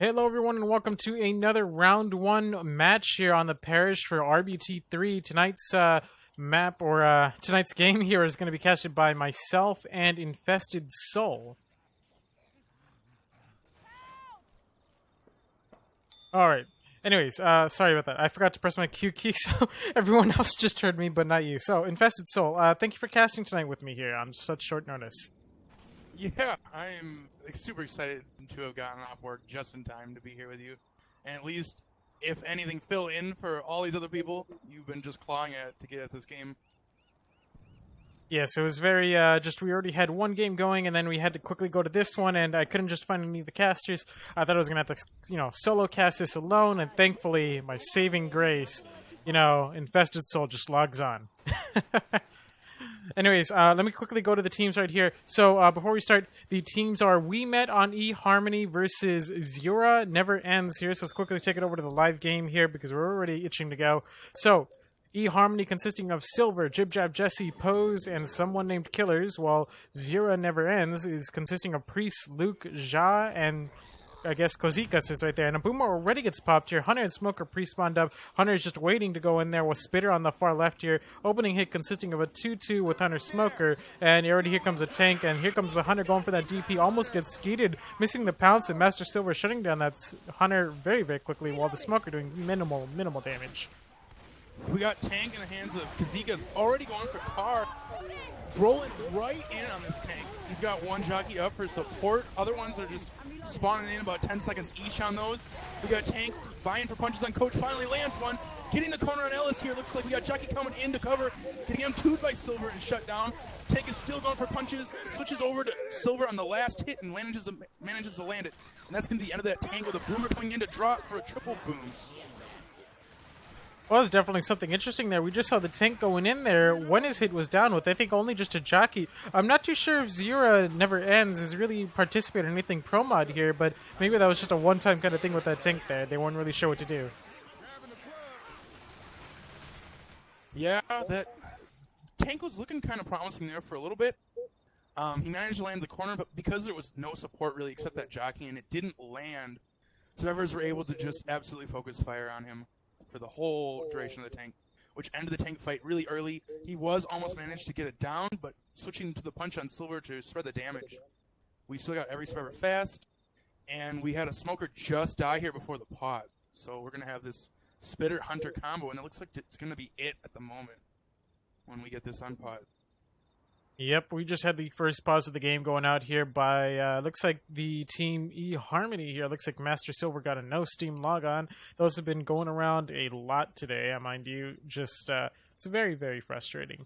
Hello everyone and welcome to another round one match here on the Parish for RBT3. Tonight's tonight's game here is going to be casted by myself and Infested Soul. Alright, anyways, sorry about that. I forgot to press my Q key, so everyone else just heard me, but not you. So, Infested Soul, thank you for casting tonight with me here on such short notice. Yeah, I am super excited to have gotten off work just in time to be here with you. And at least, if anything, fill in for all these other people you've been just clawing at to get at this game. Yes, it was very, we already had one game going, and then we had to quickly go to this one, and I couldn't just find any of the casters. I thought I was going to have to, solo cast this alone, and thankfully, my saving grace, Infested Soul just logs on. Anyways, let me quickly go to the teams right here. So, before we start, the teams are We Met on Eharmony versus Zuera. Never ends here, so let's quickly take it over to the live game here because we're already itching to go. So, Eharmony consisting of Silver, Jib Jab Jesse, Pose, and someone named Killers, while Zuera Never Ends is consisting of Priest, Luke, Ja, and I guess Kozika sits right there. And a boomer already gets popped here. Hunter and Smoker pre-spawned up. Hunter is just waiting to go in there with Spitter on the far left here. Opening hit consisting of a 2-2 with Hunter Smoker. And already here comes a tank. And here comes the Hunter going for that DP. Almost gets skeeted. Missing the pounce. And Master Silver shutting down that Hunter very, very quickly. While the Smoker doing minimal damage. We got tank in the hands of Kozika's already going for car. Rolling right in on this tank. He's got one jockey up for support. Other ones are just spawning in about 10 seconds each on those. We got tank vying for punches on Coach. Finally lands one. Getting the corner on Ellis here. Looks like we got jockey coming in to cover. Getting him 2'd by Silver and shut down. Tank is still going for punches. Switches over to Silver on the last hit and manages to land it. And that's going to be the end of that tank with a boomer coming in to drop for a triple boom. Well, that's definitely something interesting there. We just saw the tank going in there when his hit was down with, I think, only just a jockey. I'm not too sure if Zuera Never Ends is really participating in anything pro mod here, but maybe that was just a one-time kind of thing with that tank there. They weren't really sure what to do. Yeah, that tank was looking kind of promising there for a little bit. He managed to land the corner, but because there was no support really except that jockey and it didn't land, survivors were able to just absolutely focus fire on him for the whole duration of the tank, which ended the tank fight really early. He was almost managed to get it down, but switching to the punch on Silver to spread the damage. We still got every survivor fast, and we had a Smoker just die here before the pause. So we're going to have this Spitter-Hunter combo, and it looks like it's going to be it at the moment when we get this unpause. Yep, we just had the first pause of the game going out here by, looks like the team Eharmony here. Looks like Master Silver got a no Steam log on. Those have been going around a lot today, mind you. Just, it's very, very frustrating.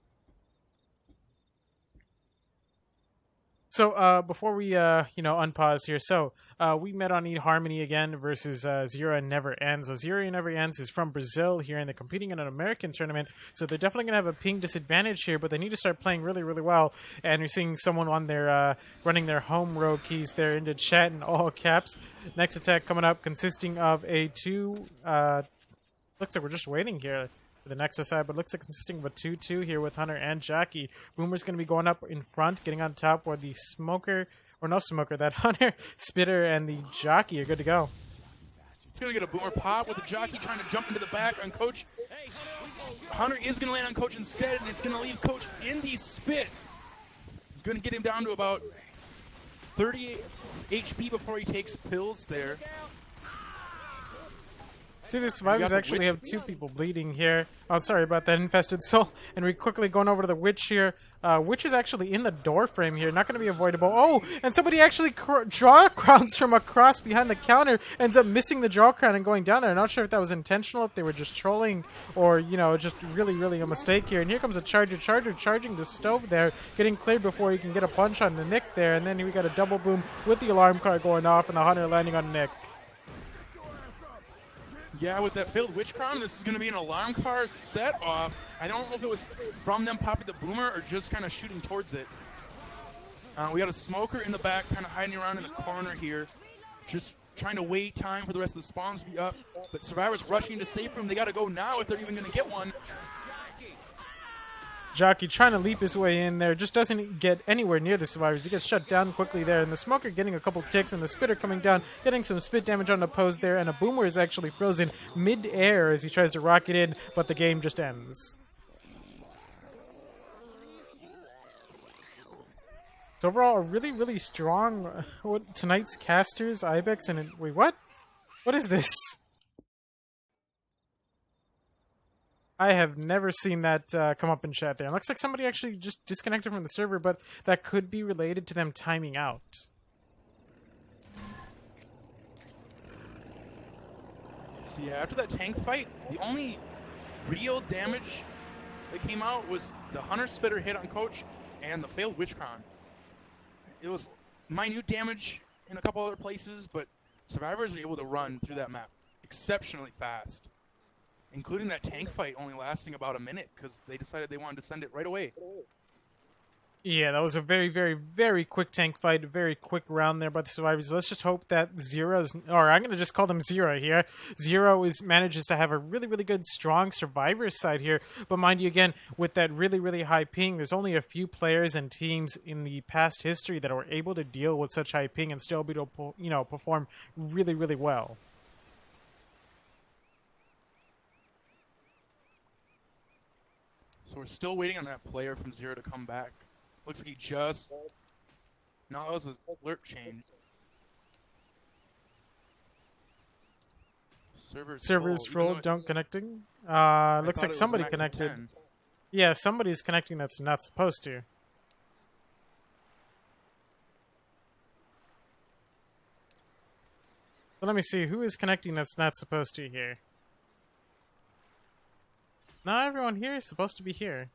So, before we, unpause here, so, we met on Eharmony again versus Zuera Never Ends. So, Zuera Never Ends is from Brazil here, and they're competing in an American tournament, so they're definitely going to have a ping disadvantage here, but they need to start playing really, really well. And you're seeing someone on their, running their home row keys there into chat in all caps. Next attack coming up consisting of a looks like we're just waiting here the next side, but looks like consisting of a 2-2 here with Hunter and Jockey. Boomer's going to be going up in front, getting on top where the Smoker, or no Smoker, that Hunter, Spitter, and the Jockey are good to go. It's going to get a Boomer pop with the Jockey trying to jump into the back on Coach. Hunter is going to land on Coach instead, and it's going to leave Coach in the spit. Going to get him down to about 38 HP before he takes pills there. See, the survivors actually have two people bleeding here. Oh, sorry about that, Infested Soul. And we're quickly going over to the Witch here. Witch is actually in the door frame here. Not going to be avoidable. Oh, and somebody actually draw crowns from across behind the counter. Ends up missing the draw crown and going down there. I'm not sure if that was intentional, if they were just trolling, or, just really, really a mistake here. And here comes a Charger charging the stove there, getting cleared before he can get a punch on the Nick there. And then we got a double boom with the alarm car going off and the Hunter landing on Nick. Yeah, with that failed Witch Crown, this is going to be an alarm car set off. I don't know if it was from them popping the Boomer or just kind of shooting towards it. We got a Smoker in the back, kind of hiding around in the corner here. Just trying to wait time for the rest of the spawns to be up. But Survivors rushing into safe room. They got to go now if they're even going to get one. Jockey trying to leap his way in there, just doesn't get anywhere near the survivors. He gets shut down quickly there, and the Smoker getting a couple ticks, and the Spitter coming down, getting some spit damage on the pose there, and a Boomer is actually frozen mid-air as he tries to rocket in, but the game just ends. So overall, a really, really strong tonight's casters, Ibex, and wait, what? What is this? I have never seen that come up in chat there. It looks like somebody actually just disconnected from the server, but that could be related to them timing out. So yeah, after that tank fight, the only real damage that came out was the Hunter Spitter hit on Coach and the failed Witchcrown. It was minute damage in a couple other places, but survivors were able to run through that map exceptionally fast. Including that tank fight only lasting about a minute because they decided they wanted to send it right away. Yeah, that was a very, very, very quick tank fight, a very quick round there by the survivors. Let's just hope that Zuera's, or I'm going to just call them Zuera here. Zuera manages to have a really, really good, strong survivor side here. But mind you, again, with that really, really high ping, there's only a few players and teams in the past history that were able to deal with such high ping and still be able to, you know, perform really, really well. So we're still waiting on that player from Zuera to come back. Looks like he just... No, that was an alert change. Server's full, don't connecting. Looks like somebody connected. Yeah, somebody's connecting that's not supposed to. So let me see, who is connecting that's not supposed to here? Not everyone here is supposed to be here.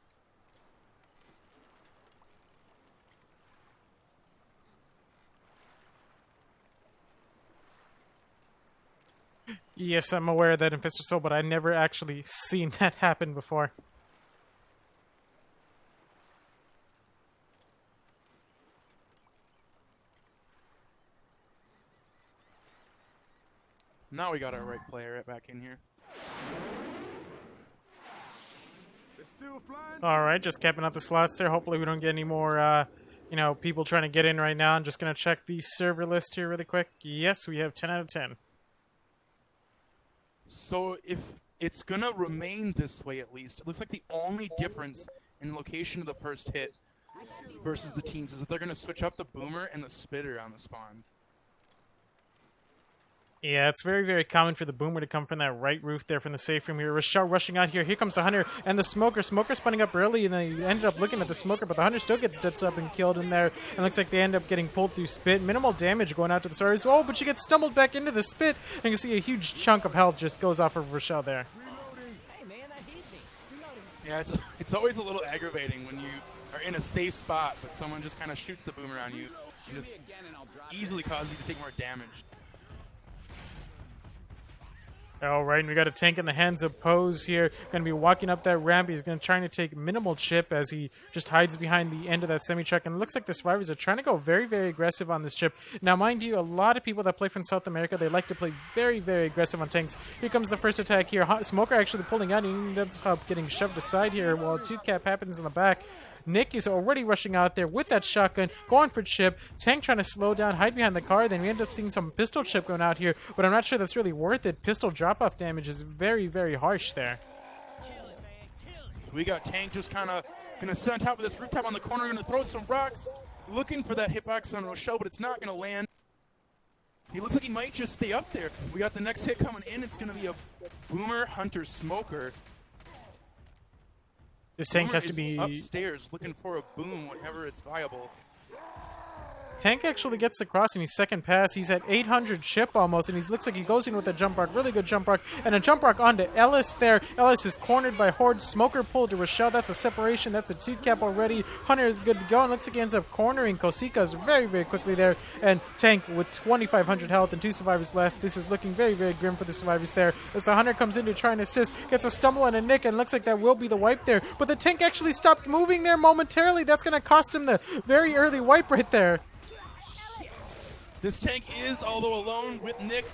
Yes, I'm aware of that in Infestor Soul, but I never actually seen that happen before. Now we got our right player right back in here. Alright, just capping out the slots there. Hopefully we don't get any more, you know, people trying to get in right now. I'm just going to check the server list here really quick. Yes, we have 10 out of 10. So if it's going to remain this way at least, it looks like the only difference in the location of the first hit versus the teams is that they're going to switch up the Boomer and the Spitter on the spawns. Yeah, it's very, very common for the Boomer to come from that right roof there from the safe room here. Rochelle rushing out here. Here comes the Hunter and the Smoker. Smoker spawning up early, and then he ended up looking at the Smoker, but the Hunter still gets stitched up and killed in there. And looks like they end up getting pulled through Spit. Minimal damage going out to the Stars. Oh, but she gets stumbled back into the Spit. And you can see a huge chunk of health just goes off of Rochelle there. Yeah, it's always a little aggravating when you are in a safe spot, but someone just kind of shoots the Boomer on you and just easily causes you to take more damage. All right, and we got a tank in the hands of Pose here. Going to be walking up that ramp. He's going to try to take minimal chip as he just hides behind the end of that semi-truck. And it looks like the survivors are trying to go very, very aggressive on this chip. Now, mind you, a lot of people that play from South America, they like to play very, very aggressive on tanks. Here comes the first attack here. Smoker actually pulling out. He ends up getting shoved aside here while 2-cap happens in the back. Nick is already rushing out there with that shotgun, going for chip. Tank trying to slow down, hide behind the car. Then we end up seeing some pistol chip going out here, but I'm not sure that's really worth it. Pistol drop-off damage is very, very harsh there. We got Tank just kind of going to sit on top of this rooftop on the corner, going to throw some rocks, looking for that hitbox on Rochelle, but it's not going to land. He looks like he might just stay up there. We got the next hit coming in. It's going to be a Boomer Hunter Smoker. This tank has to be upstairs looking for a boom whenever it's viable. Tank actually gets across in his second pass. He's at 800 chip almost, and he looks like he goes in with a jump rock. Really good jump rock. And a jump rock onto Ellis there. Ellis is cornered by Horde. Smoker pulled to Rochelle. That's a separation. That's a 2-cap already. Hunter is good to go, and looks like he ends up cornering Kosikas very, very quickly there. And Tank with 2,500 health and 2 survivors left. This is looking very, very grim for the survivors there. As the Hunter comes in to try and assist, gets a stumble and a nick, and looks like that will be the wipe there. But the Tank actually stopped moving there momentarily. That's going to cost him the very early wipe right there. This tank is, although alone with Nick,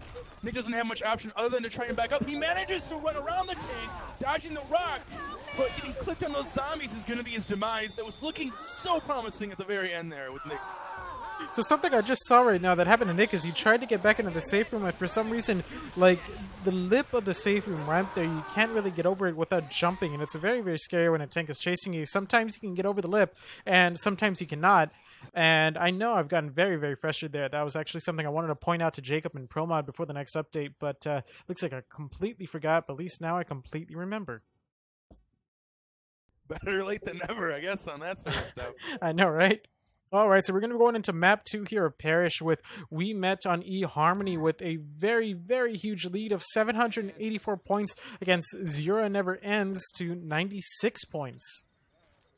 Nick doesn't have much option other than to try and back up. He manages to run around the tank, dodging the rock, but getting clipped on those zombies is going to be his demise. That was looking so promising at the very end there with Nick. So something I just saw right now that happened to Nick is he tried to get back into the safe room, and for some reason, like, the lip of the safe room ramp there, you can't really get over it without jumping, and it's very, very scary when a tank is chasing you. Sometimes you can get over the lip, and sometimes you cannot. And I know I've gotten very, very frustrated there. That was actually something I wanted to point out to Jacob in ProMod before the next update, but looks like I completely forgot, but at least now I completely remember. Better late than never, I guess, on that sort of stuff. I know, right? All right, so we're going to be going into map 2 here of Parish with We Met on Eharmony with a very, very huge lead of 784 points against Zuera Never Ends to 96 points.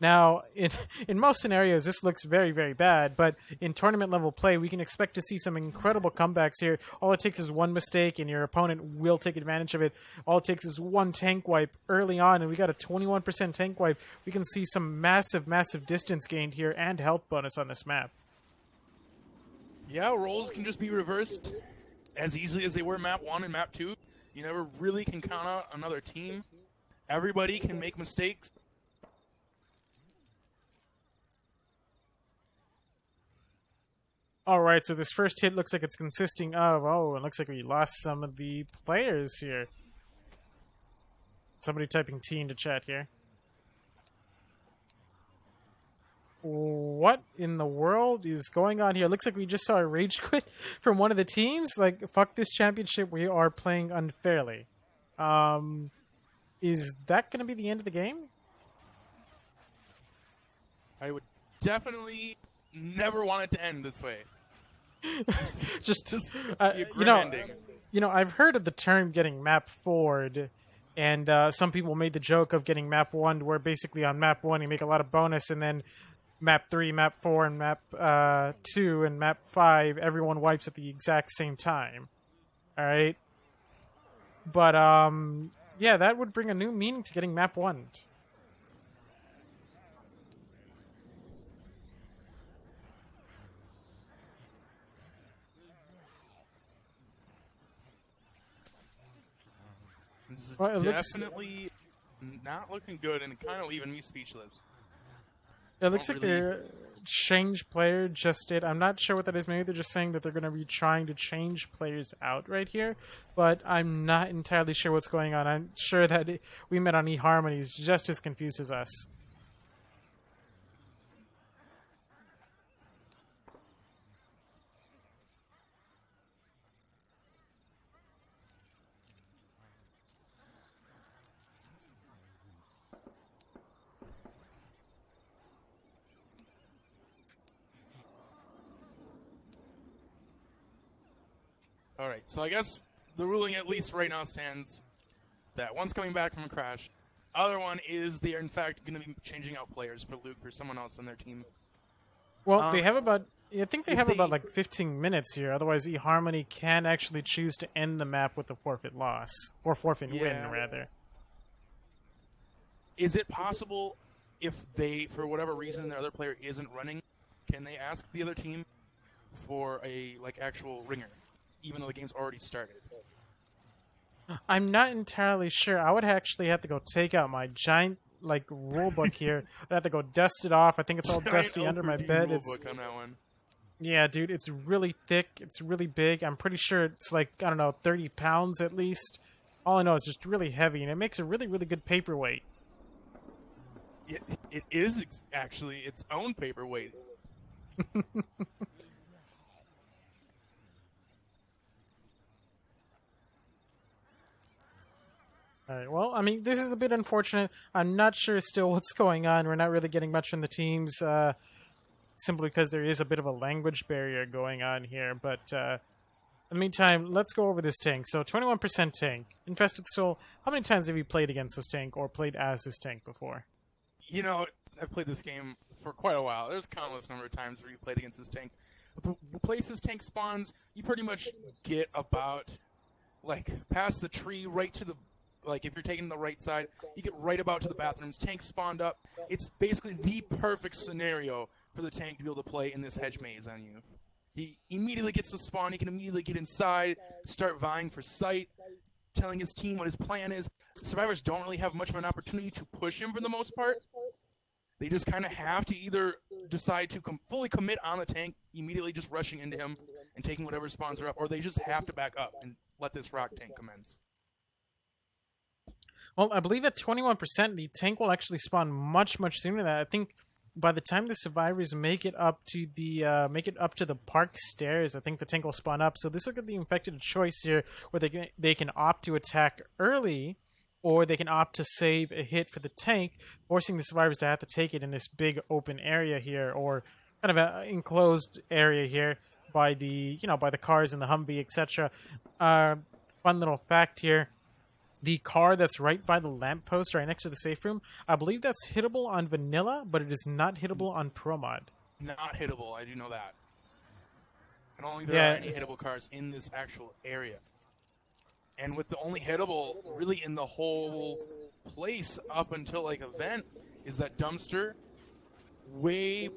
Now, in most scenarios, this looks very, very bad, but in tournament-level play, we can expect to see some incredible comebacks here. All it takes is one mistake, and your opponent will take advantage of it. All it takes is one tank wipe early on, and we got a 21% tank wipe. We can see some massive, massive distance gained here and health bonus on this map. Yeah, roles can just be reversed as easily as they were map 1 and map 2. You never really can count out another team. Everybody can make mistakes. All right, so this first hit looks like it's consisting of... Oh, it looks like we lost some of the players here. Somebody typing T into chat here. What in the world is going on here? Looks like we just saw a rage quit from one of the teams. Like, fuck this championship, we are playing unfairly. Is that going to be the end of the game? I would definitely never want it to end this way. just ending. I've heard of the term getting map forward, and some people made the joke of getting map 1, where basically on map 1 you make a lot of bonus, and then map 3, map 4, and map 2, and map 5, everyone wipes at the exact same time. All right, but yeah, that would bring a new meaning to getting map 1. This is Well, definitely not looking good and kind of leaving me speechless. It looks like their change player just did. I'm not sure what that is. Maybe they're just saying that they're going to be trying to change players out right here, but I'm not entirely sure what's going on. I'm sure that We Met on Eharmony is just as confused as us. Alright, so I guess the ruling at least right now stands that one's coming back from a crash. Other one is they are in fact going to be changing out players for Luke for someone else on their team. Well, they have about... I think they have about like 15 minutes here. Otherwise, Eharmony can actually choose to end the map with a forfeit loss. Or forfeit win, rather. Is it possible if they, for whatever reason, their other player isn't running, can they ask the other team for a actual ringer, even though the game's already started? I'm not entirely sure. I would actually have to go take out my giant rule book here. I'd have to go dust it off. I think it's all dusty under my bed. Rulebook on that one. Yeah, dude, it's really thick. It's really big. I'm pretty sure it's I don't know, 30 pounds at least. All I know is just really heavy, and it makes a really, really good paperweight. It is actually its own paperweight. All right, well, I mean, this is a bit unfortunate. I'm not sure still what's going on. We're not really getting much from the teams, simply because there is a bit of a language barrier going on here. But in the meantime, let's go over this tank. So 21% tank. Infested Soul, how many times have you played against this tank or played as this tank before? You know, I've played this game for quite a while. There's a countless number of times where you played against this tank. The place this tank spawns, you pretty much get about, past the tree, right to the... if you're taking the right side, you get right about to the bathrooms. Tank spawned up. It's basically the perfect scenario for the tank to be able to play in this hedge maze on you. He immediately gets the spawn. He can immediately get inside, start vying for sight, telling his team what his plan is. Survivors don't really have much of an opportunity to push him for the most part. They just kind of have to either decide to fully commit on the tank, immediately just rushing into him and taking whatever spawns are up, or they just have to back up and let this rock tank commence. Well, I believe at 21%, the tank will actually spawn much sooner than that. I think by the time the survivors make it up to the park stairs, I think the tank will spawn up. So this will give the infected a choice here, where they can opt to attack early, or they can opt to save a hit for the tank, forcing the survivors to have to take it in this big open area here, or kind of an enclosed area here by the cars and the Humvee, etc. Fun little fact here. The car that's right by the lamppost, right next to the safe room, I believe that's hittable on vanilla, but it is not hittable on Pro Mod. Not hittable, I do know that. I don't think there are any hittable cars in this actual area. And with the only hittable really in the whole place up until like event is that dumpster way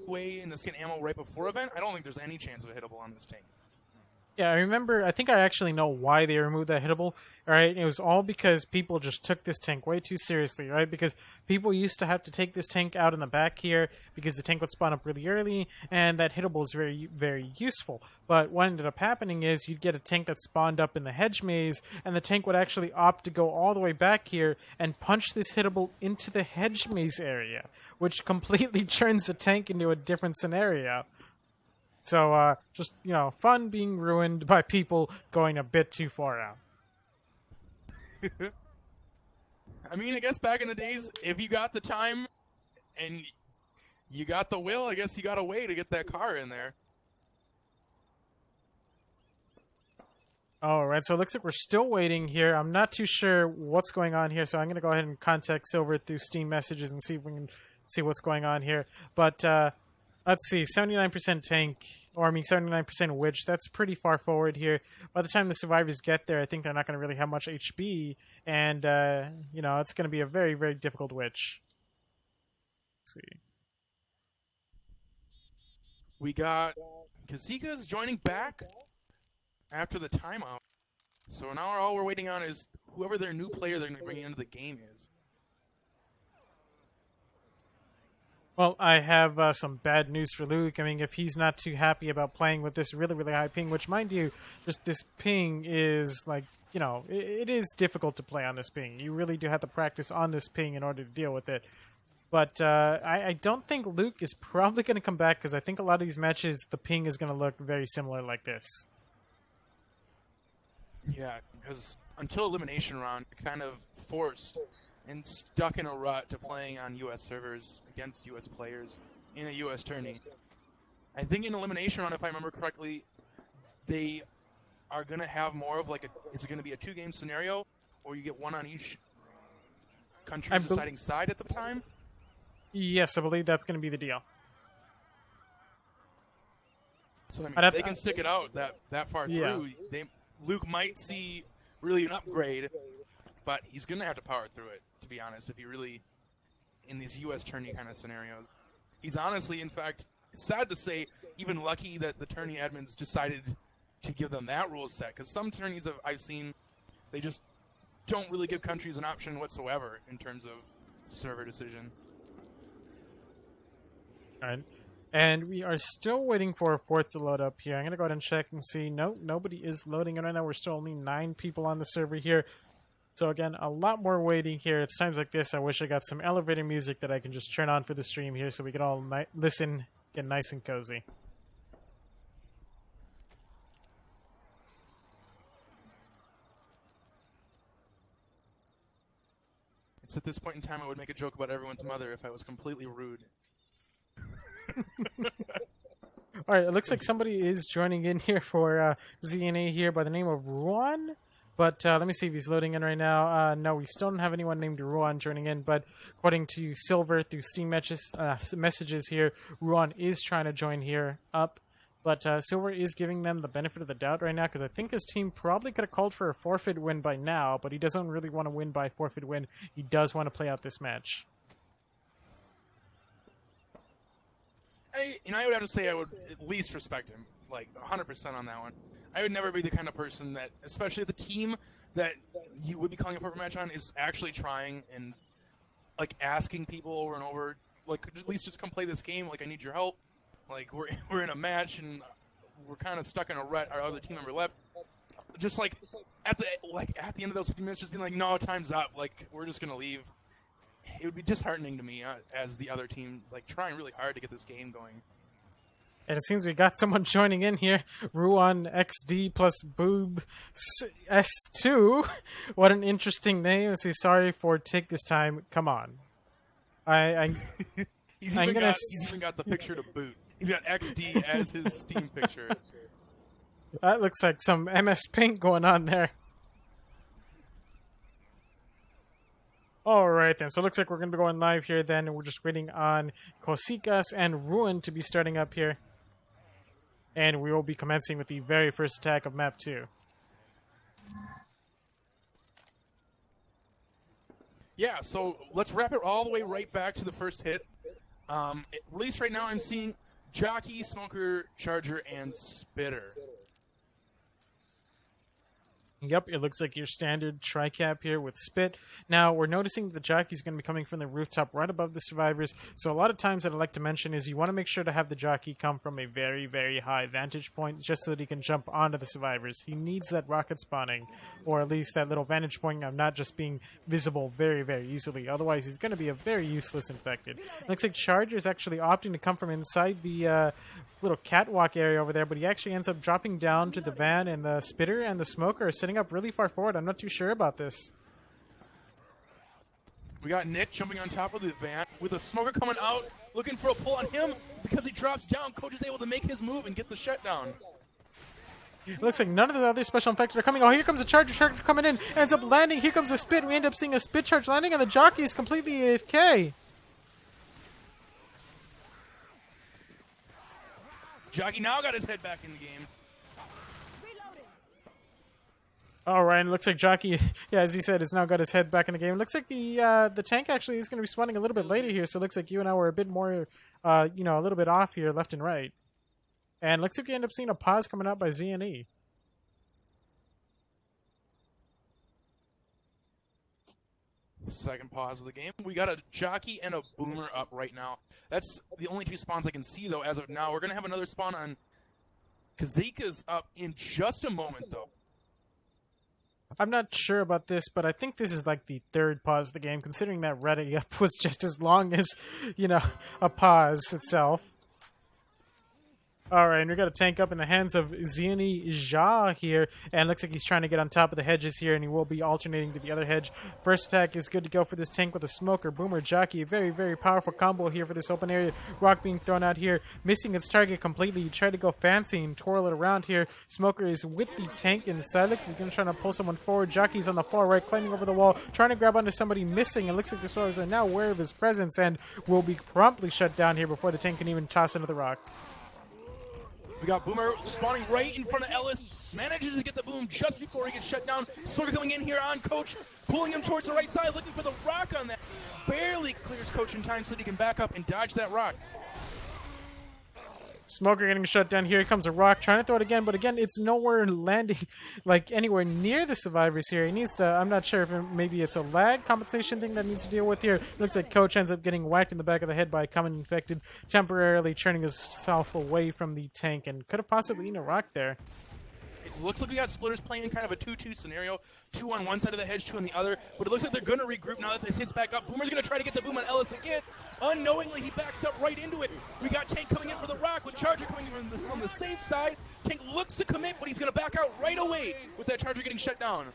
in the skin ammo right before event. I don't think there's any chance of a hittable on this tank. Yeah, I think I actually know why they removed that hittable, right? It was all because people just took this tank way too seriously, right? Because people used to have to take this tank out in the back here because the tank would spawn up really early, and that hittable is very useful. But what ended up happening is you'd get a tank that spawned up in the hedge maze, and the tank would actually opt to go all the way back here and punch this hittable into the hedge maze area, which completely turns the tank into a different scenario. So, just, fun being ruined by people going a bit too far out. I mean, I guess back in the days, if you got the time and you got the will, I guess you got a way to get that car in there. All right, so it looks like we're still waiting here. I'm not too sure what's going on here, so I'm going to go ahead and contact Silver through Steam messages and see if we can see what's going on here. But, let's see, 79% tank, 79% witch. That's pretty far forward here. By the time the survivors get there, I think they're not going to really have much HP, and, it's going to be a very difficult witch. Let's see. We got Kazika's joining back after the timeout. So now all we're waiting on is whoever their new player they're going to bring into the game is. Well, I have some bad news for Luke. I mean, if he's not too happy about playing with this really high ping, which, mind you, just this ping is like, it is difficult to play on this ping. You really do have to practice on this ping in order to deal with it. But I don't think Luke is probably going to come back, because I think a lot of these matches, the ping is going to look very similar like this. Yeah, because until elimination round, you're kind of forced and stuck in a rut to playing on U.S. servers against U.S. players in a U.S. tourney. I think in elimination round, if I remember correctly, they are going to have more of like is it going to be a 2-game scenario, or you get one on each country's deciding side at the time? Yes, I believe that's going to be the deal. So I mean, if they can stick it out that far through, Luke might see really an upgrade, but he's going to have to power through it, to be honest, if he really, in these U.S. tourney kind of scenarios. He's honestly, in fact, sad to say, even lucky that the tourney admins decided to give them that rule set, because some tourneys I've seen, they just don't really give countries an option whatsoever in terms of server decision. All right. And we are still waiting for a fourth to load up here. I'm going to go ahead and check and see. Nope, nobody is loading it right now. We're still only 9 people on the server here. So again, a lot more waiting here. It's times like this I wish I got some elevator music that I can just turn on for the stream here so we can all listen, get nice and cozy. It's at this point in time I would make a joke about everyone's mother if I was completely rude. All right, it looks like somebody is joining in here for ZNA here by the name of Ruan. But let me see if he's loading in right now. No, we still don't have anyone named Ruan joining in. But according to Silver through Steam messages here, Ruan is trying to join here up. But Silver is giving them the benefit of the doubt right now, because I think his team probably could have called for a forfeit win by now, but he doesn't really want to win by forfeit win. He does want to play out this match. I would have to say I would at least respect him, like 100% on that one. I would never be the kind of person that, especially if the team that you would be calling a perfect match on is actually trying and like asking people over and over, like at least just come play this game. Like I need your help. Like we're in a match and we're kind of stuck in a rut. Our other team member left. Just like at the end of those 50 minutes, just being like, no, time's up. Like we're just gonna leave. It would be disheartening to me as the other team, like trying really hard to get this game going. And it seems we got someone joining in here. Ruan XD plus Boob S2. What an interesting name. Let's see, sorry for take this time. Come on. He's even got the picture to boot. He's got XD as his Steam picture. That looks like some MS Paint going on there. All right, then. So it looks like we're going to be going live here then. And we're just waiting on Kosikas and Ruin to be starting up here. And we will be commencing with the very first attack of map 2. Yeah, so let's wrap it all the way right back to the first hit. At least right now I'm seeing Jockey, Smoker, Charger, and Spitter. Yep, it looks like your standard tri-cap here with Spit. Now, we're noticing the jockey's going to be coming from the rooftop right above the survivors. So a lot of times that I like to mention is you want to make sure to have the jockey come from a very, very high vantage point just so that he can jump onto the survivors. He needs that rocket spawning, or at least that little vantage point of not just being visible very, very easily. Otherwise, he's going to be a very useless infected. It looks like Charger is actually opting to come from inside the little catwalk area over there, but he actually ends up dropping down to the van, and the Spitter and the Smoker are sitting up really far forward. I'm not too sure about this. We got Nick jumping on top of the van with the Smoker coming out, looking for a pull on him. Because he drops down, Coach is able to make his move and get the shutdown. It looks like none of the other special infectors are coming. Oh, here comes a Charger coming in. Ends up landing. Here comes a Spit. We end up seeing a Spit charge landing, and the jockey is completely AFK. Jockey now got his head back in the game. All right, and it looks like Jockey, yeah, as he said, has now got his head back in the game. It looks like the tank actually is going to be spawning a little bit later here, so it looks like you and I were a bit more, a little bit off here, left and right. And looks like we end up seeing a pause coming out by Z&E. Second pause of the game. We got a Jockey and a Boomer up right now. That's the only two spawns I can see, though, as of now. We're going to have another spawn on Kazika's up in just a moment, though. I'm not sure about this, but I think this is like the third pause of the game, considering that ready up was just as long as, a pause itself. All right, and we got a tank up in the hands of Ziani Jha here, and looks like he's trying to get on top of the hedges here, and he will be alternating to the other hedge. First attack is good to go for this tank with a Smoker, Boomer, Jockey. A very, very powerful combo here for this open area. Rock being thrown out here, missing its target completely. You try to go fancy and twirl it around here. Smoker is with the tank inside. Looks like he's going to try to pull someone forward. Jockey's on the far right, climbing over the wall, trying to grab onto somebody missing. It looks like the Swarmers are now aware of his presence and will be promptly shut down here before the tank can even toss into the rock. We got Boomer spawning right in front of Ellis. Manages to get the boom just before he gets shut down. Smoker coming in here on Coach, pulling him towards the right side, looking for the rock on that. Barely clears Coach in time so that he can back up and dodge that rock. Smoker getting shut down. Here comes a rock, trying to throw it again, but again, it's nowhere landing, like anywhere near the survivors here. He needs to, I'm not sure if maybe it's a lag compensation thing that needs to deal with here. Looks like Coach ends up getting whacked in the back of the head by a common infected, temporarily turning himself away from the tank, and could have possibly eaten a rock there. It looks like we got splitters playing kind of a 2-2 scenario. 2 on one side of the hedge, 2 on the other. But it looks like they're going to regroup now that this hits back up. Boomer's going to try to get the boom on Ellis again. Unknowingly, he backs up right into it. We got Tank coming in for the rock with Charger coming in from the same side. Tank looks to commit, but he's going to back out right away with that Charger getting shut down.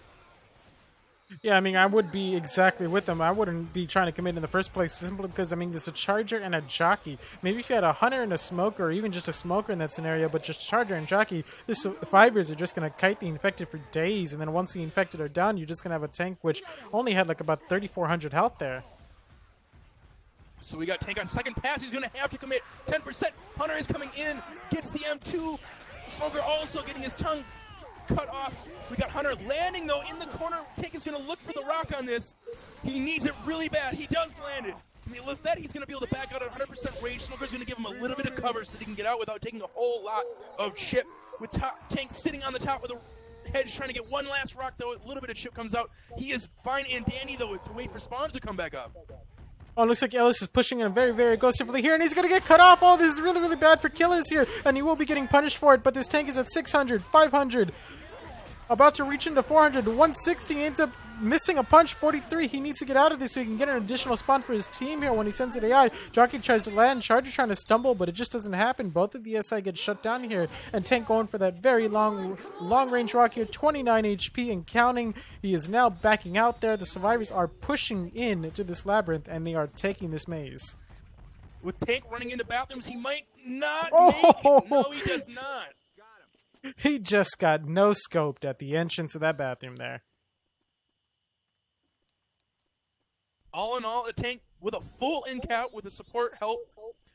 Yeah, I mean, I would be exactly with them. I wouldn't be trying to commit in the first place simply because, I mean, there's a Charger and a Jockey. Maybe if you had a Hunter and a Smoker, or even just a Smoker in that scenario, but just Charger and Jockey, the survivors are just going to kite the infected for days, and then once the infected are down, you're just going to have a tank which only had like about 3,400 health there. So we got Tank on second pass. He's going to have to commit 10%. Hunter is coming in, gets the M2. Smoker also getting his tongue cut off. We got Hunter landing, though, in the corner. Tank is going to look for the rock on this. He needs it really bad. He does land it. Can he lift that? He's going to be able to back out at 100% rage. Smoker's going to give him a little bit of cover so that he can get out without taking a whole lot of chip. With Tank sitting on the top with the hedge trying to get one last rock, though. A little bit of chip comes out. He is fine and dandy, though, to wait for spawns to come back up. Oh, it looks like Ellis is pushing in very, very aggressively here, and he's going to get cut off. Oh, this is really, really bad for Killers here, and he will be getting punished for it, but this tank is at 600, 500, about to reach into 400, 160, he ends up missing a punch, 43. He needs to get out of this so he can get an additional spawn for his team here when he sends it AI. Jockey tries to land, Charger trying to stumble, but it just doesn't happen. Both of the SI get shut down here, and Tank going for that very long range rock here, 29 HP and counting. He is now backing out there. The survivors are pushing in to this labyrinth, and they are taking this maze. With Tank running into bathrooms, he might not Oh! make it. No, he does not. He just got no-scoped at the entrance of that bathroom there. All in all, a Tank with a full in-cap with the support help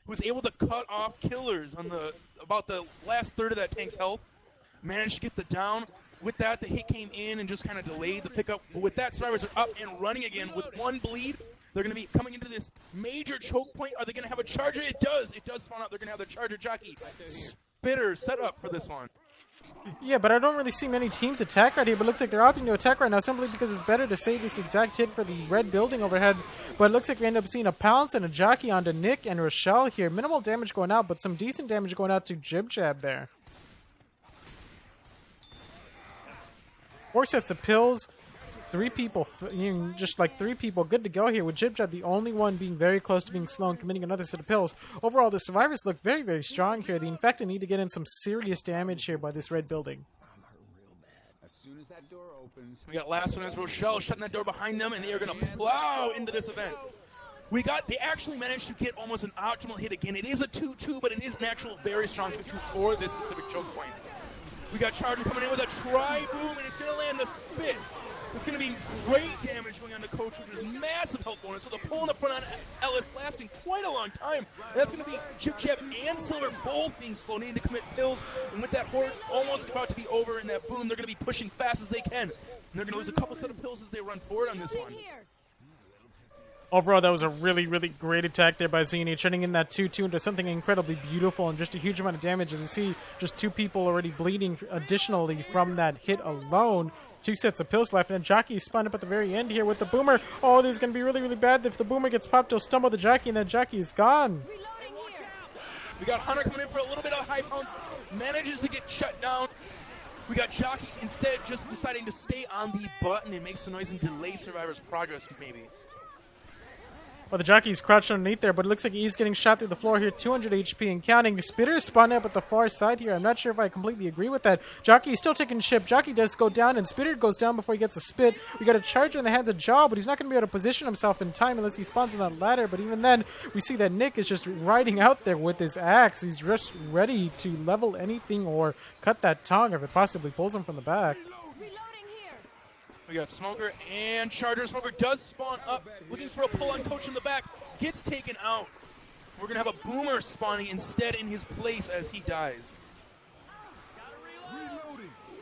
was able to cut off Killers on about the last third of that Tank's health. Managed to get the down. With that, the hit came in and just kind of delayed the pickup. But with that, Survivors are up and running again with one bleed. They're going to be coming into this major choke point. Are they going to have a Charger? It does. It does spawn out. They're going to have the Charger Jockey Spitter set up for this one. Yeah, but I don't really see many teams attack right here, but it looks like they're opting to attack right now simply because it's better to save this exact hit for the red building overhead. But it looks like we end up seeing a pounce and a jockey onto Nick and Rochelle here. Minimal damage going out, but some decent damage going out to Jib Jab there. 4 sets of pills. 3 people, just like 3 people good to go here, with Jib Jab the only one being very close to being slow and committing another set of pills. Overall, the survivors look very, very strong here. The Infected need to get in some serious damage here by this red building. As soon as that door opens, We got last one as Rochelle shutting that door behind them, and they are going to plow into this event. They actually managed to get almost an optimal hit again. It is a 2-2, but it is an actual very strong 2-2 for this specific choke point. We got Charger coming in with a tri-boom, and it's going to land the spit. It's going to be great damage going on to Coach with his massive health bonus. With a pull in the front on Ellis lasting quite a long time. And that's going to be Chip Chap and Silver both being slow, needing to commit pills. And with that horde almost about to be over in that boom, they're going to be pushing fast as they can. And they're going to lose a couple set of pills as they run forward on this one. Overall, that was a really, really great attack there by Xenia, turning in that 2-2 into something incredibly beautiful and just a huge amount of damage. As you see, just 2 people already bleeding additionally from that hit alone. 2 sets of pills left, and Jockey spun up at the very end here with the Boomer. Oh, this is going to be really, really bad. If the Boomer gets popped, he'll stumble the Jockey, and then Jockey is gone. We got Hunter coming in for a little bit of high pounce. Manages to get shut down. We got Jockey instead just deciding to stay on the button and make some noise and delay Survivor's progress, maybe. Well, the Jockey's crouched underneath there, but it looks like he's getting shot through the floor here. 200 HP and counting. Spitter spun up at the far side here. I'm not sure if I completely agree with that. Jockey is still taking ship. Jockey does go down, and Spitter goes down before he gets a spit. We got a Charger in the hands of Jaw, but he's not going to be able to position himself in time unless he spawns on that ladder. But even then, we see that Nick is just riding out there with his axe. He's just ready to level anything or cut that tongue if it possibly pulls him from the back. We got Smoker and Charger. Smoker does spawn up, looking for a pull on Coach in the back. Gets taken out. We're going to have a Boomer spawning instead in his place as he dies.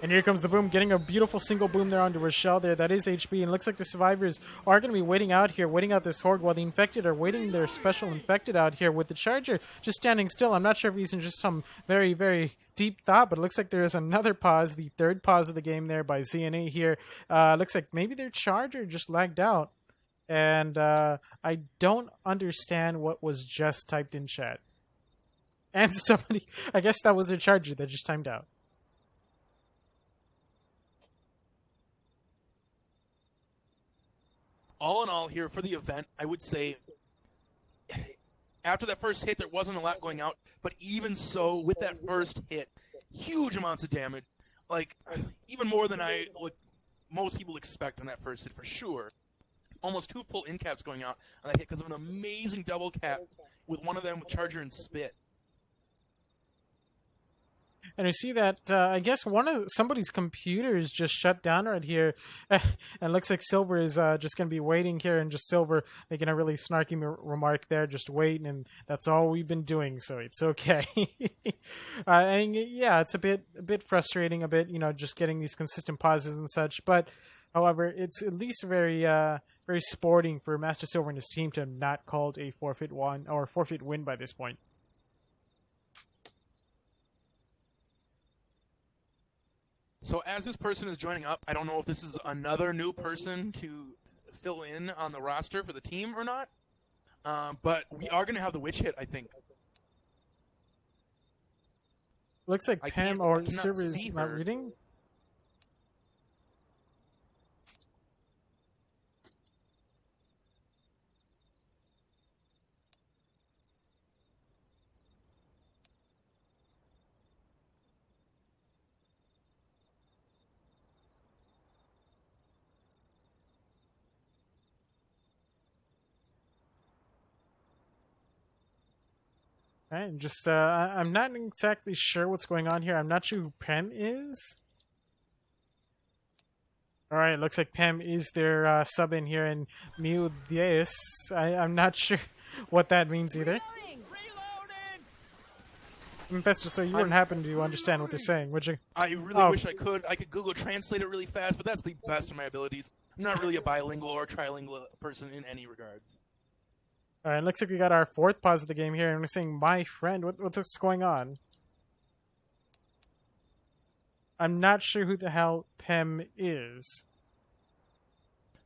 And here comes the Boom, getting a beautiful single boom there onto Rochelle there. That is HP, and it looks like the survivors are going to be waiting out here, waiting out this horde, while the Infected are waiting their special Infected out here with the Charger just standing still. I'm not sure if he's in just some very, very deep thought, but it looks like there is another pause, the third pause of the game there by ZNA here. Looks like maybe their Charger just lagged out. And I don't understand what was just typed in chat. And somebody, I guess that was their Charger that just timed out. All in all here for the event, I would say after that first hit, there wasn't a lot going out. But even so, with that first hit, huge amounts of damage. Like, even more than most people expect on that first hit, for sure. Almost 2 full in caps going out on that hit because of an amazing double cap with one of them with Charger and Spit. And you see that, I guess somebody's computers just shut down right here. And it looks like Silver is just going to be waiting here, and just Silver making a really snarky remark there, just waiting, and that's all we've been doing, so it's okay. And yeah, it's a bit frustrating, just getting these consistent pauses and such, but however, it's at least very very sporting for Master Silver and his team to have not called a forfeit win by this point. So as this person is joining up, I don't know if this is another new person to fill in on the roster for the team or not. But we are going to have the witch hit, I think. Looks like Pam or server is not her. reading. Alright, just I'm not exactly sure what's going on here. I'm not sure who Pam is. Alright, looks like Pam is their sub in here, and Mew Diaz. I'm not sure what that means either. Investor, so you wouldn't happen to understand what they're saying, would you? I really wish I could. I could Google Translate it really fast, but that's the best of my abilities. I'm not really a bilingual or trilingual person in any regards. Alright, looks like we got our fourth pause of the game here, and we're saying, my friend, what's going on? I'm not sure who the hell Pem is.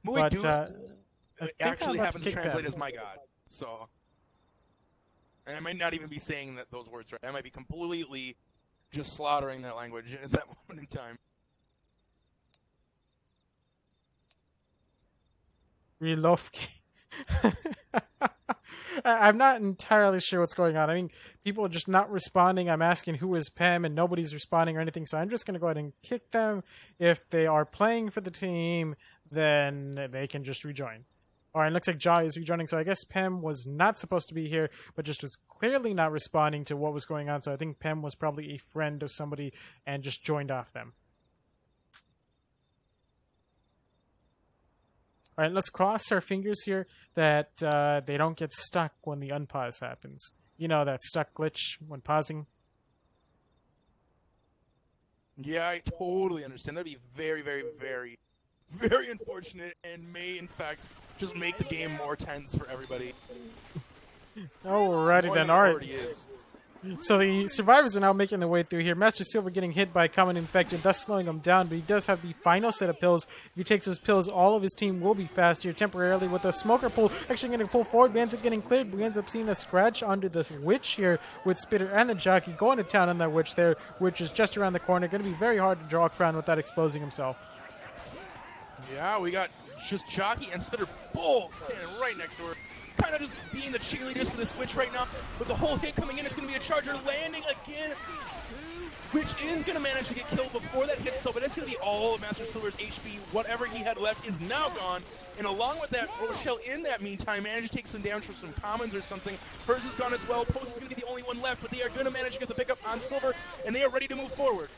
But, it actually happens to translate as my god, so... And I might not even be saying those words right. I might be completely just slaughtering that language at that moment in time. Rilovki. I'm not entirely sure what's going on. I mean, people are just not responding. I'm asking who is Pam, and nobody's responding or anything, so I'm just going to go ahead and kick them. If they are playing for the team, then they can just rejoin. Alright, looks like Jai is rejoining, so I guess Pam was not supposed to be here, but just was clearly not responding to what was going on, so I think Pam was probably a friend of somebody and just joined off them. Alright, let's cross our fingers here that they don't get stuck when the unpause happens. You know, that stuck glitch when pausing. Yeah, I totally understand. That'd be very, very, very, very unfortunate and may, in fact, just make the game more tense for everybody. Alrighty then, alright. So the survivors are now making their way through here. Master Silver getting hit by Common Infected, thus slowing him down, but he does have the final set of pills. If he takes those pills, all of his team will be fast here temporarily with a smoker pull. Actually going to pull forward, but ends up getting cleared. We ends up seeing a scratch onto this witch here with Spitter and the jockey going to town on that witch there, which is just around the corner. Going to be very hard to draw a crown without exposing himself. Yeah, we got just Jockey and Spitter both standing right next to her. Kind of just being the cheerleaders for this witch right now. With the whole hit coming in, it's going to be a charger landing again. Witch is going to manage to get killed before that hits, though, but it's going to be all of Master Silver's HP. Whatever he had left is now gone. And along with that, Rochelle in that meantime managed to take some damage from some commons or something. Hers is gone as well. Post is going to be the only one left, but they are going to manage to get the pickup on Silver, and they are ready to move forward.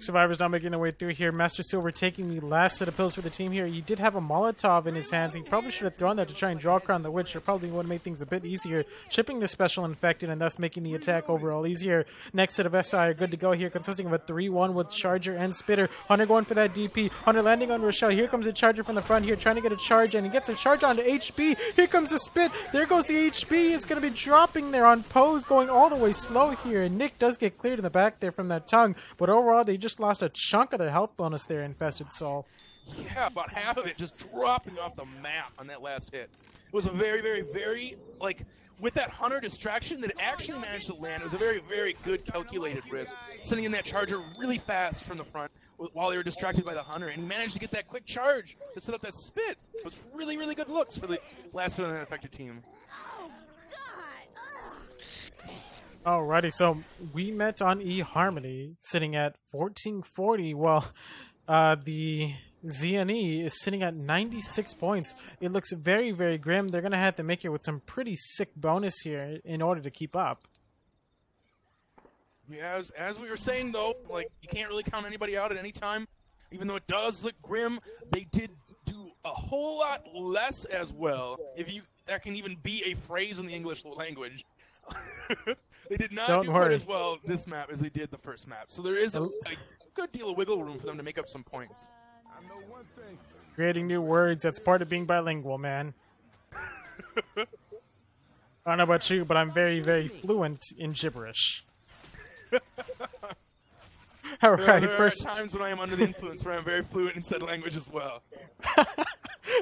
Survivors now making their way through here. Master Silver taking the last set of pills for the team here. He did have a Molotov in his hands. He probably should have thrown that to try and draw crown the witch. It probably would have made things a bit easier. Chipping the special infected and thus making the attack overall easier. Next set of SI are good to go here, consisting of a 3-1 with Charger and Spitter. Hunter going for that DP. Hunter landing on Rochelle. Here comes a Charger from the front here, trying to get a charge, and he gets a charge onto HP. Here comes the spit. There goes the HP. It's going to be dropping there on Pose, going all the way slow here. And Nick does get cleared in the back there from that tongue, but overall they just lost a chunk of their health bonus there, Infested Soul. Yeah, about half of it just dropping off the map on that last hit. It was a very, very, very, like, with that Hunter distraction that actually managed to land, it was a very, very good calculated risk. Sending in that Charger really fast from the front while they were distracted by the Hunter, and he managed to get that quick charge to set up that spit. It was really, really good looks for the last hit on that affected team. Alrighty, so we met on Eharmony, sitting at 1440, while the ZNE is sitting at 96 points. It looks very, very grim. They're going to have to make it with some pretty sick bonus here in order to keep up. Yeah, as we were saying, though, like, you can't really count anybody out at any time. Even though it does look grim, they did do a whole lot less as well, if that can even be a phrase in the English language. They did not do quite as well this map as they did the first map. So there is a good deal of wiggle room for them to make up some points. I know one thing. Creating new words, that's part of being bilingual, man. I don't know about you, but I'm very, very fluent in gibberish. All right, There first. are times when I am under the influence where I'm very fluent in said language as well.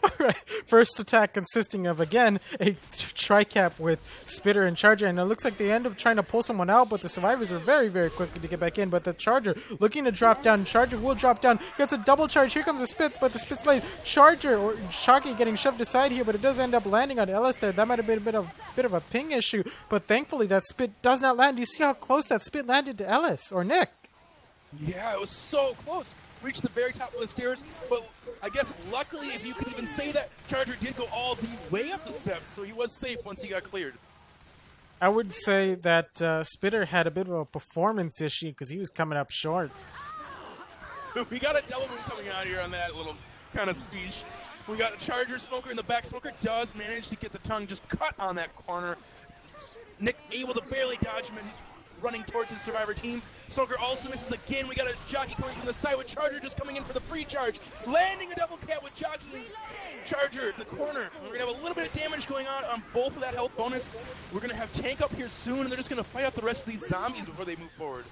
All right, first attack consisting of, again, a tri-cap with Spitter and Charger, and it looks like they end up trying to pull someone out, but the survivors are very, very quick to get back in, but the Charger looking to drop down. Charger will drop down, gets a double charge. Here comes a Spit, but the Spit's late. Charger, or Shocky getting shoved aside here, but it does end up landing on Ellis there. That might have been a bit of a ping issue, but thankfully that Spit does not land. Do you see how close that Spit landed to Ellis, or Nick? Yeah, it was so close. Reached the very top of the stairs, but I guess luckily, if you could even say that, Charger did go all the way up the steps, so he was safe once he got cleared. I would say that Spitter had a bit of a performance issue because he was coming up short. We got a double move coming out here on that little kind of speech. We got a Charger Smoker in the back. Smoker does manage to get the tongue just cut on that corner. Nick able to barely dodge him as he's running towards his Survivor team. Smoker also misses again. We got a Jockey coming from the side with Charger just coming in for the free charge. Landing a double cap with Jockey. Charger, the corner. We're going to have a little bit of damage going on both of that health bonus. We're going to have Tank up here soon, and they're just going to fight out the rest of these zombies before they move forward.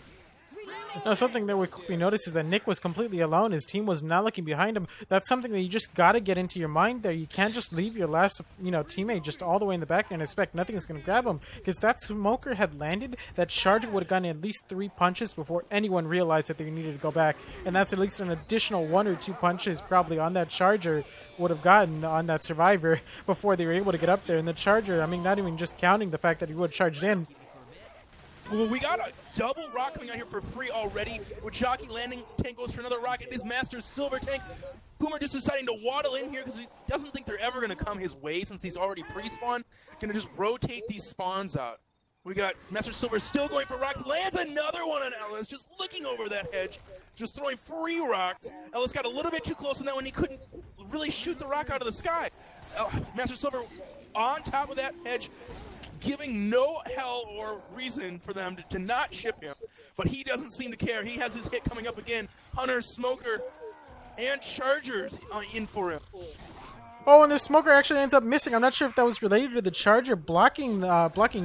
Now, something that we quickly noticed is that Nick was completely alone. His team was not looking behind him. That's something that you just got to get into your mind there. You can't just leave your last, teammate just all the way in the back and expect nothing is going to grab him. Because that Smoker had landed, that Charger would have gotten at least 3 punches before anyone realized that they needed to go back. And that's at least an additional 1 or 2 punches probably on that Charger would have gotten on that Survivor before they were able to get up there. And the Charger, not even just counting the fact that he would have charged in. Well, we got a double rock coming out here for free already. With Jockey landing, Tank goes for another rock. It is Master's Silver Tank. Boomer just deciding to waddle in here because he doesn't think they're ever going to come his way since he's already pre-spawned. Going to just rotate these spawns out. We got Master Silver still going for rocks. Lands another one on Ellis, just looking over that hedge. Just throwing free rocks. Ellis got a little bit too close on that one. He couldn't really shoot the rock out of the sky. Master Silver on top of that hedge, giving no hell or reason for them to not ship him. But he doesn't seem to care. He has his hit coming up again. Hunter, Smoker, and Chargers in for him. Oh, and the Smoker actually ends up missing. I'm not sure if that was related to the Charger blocking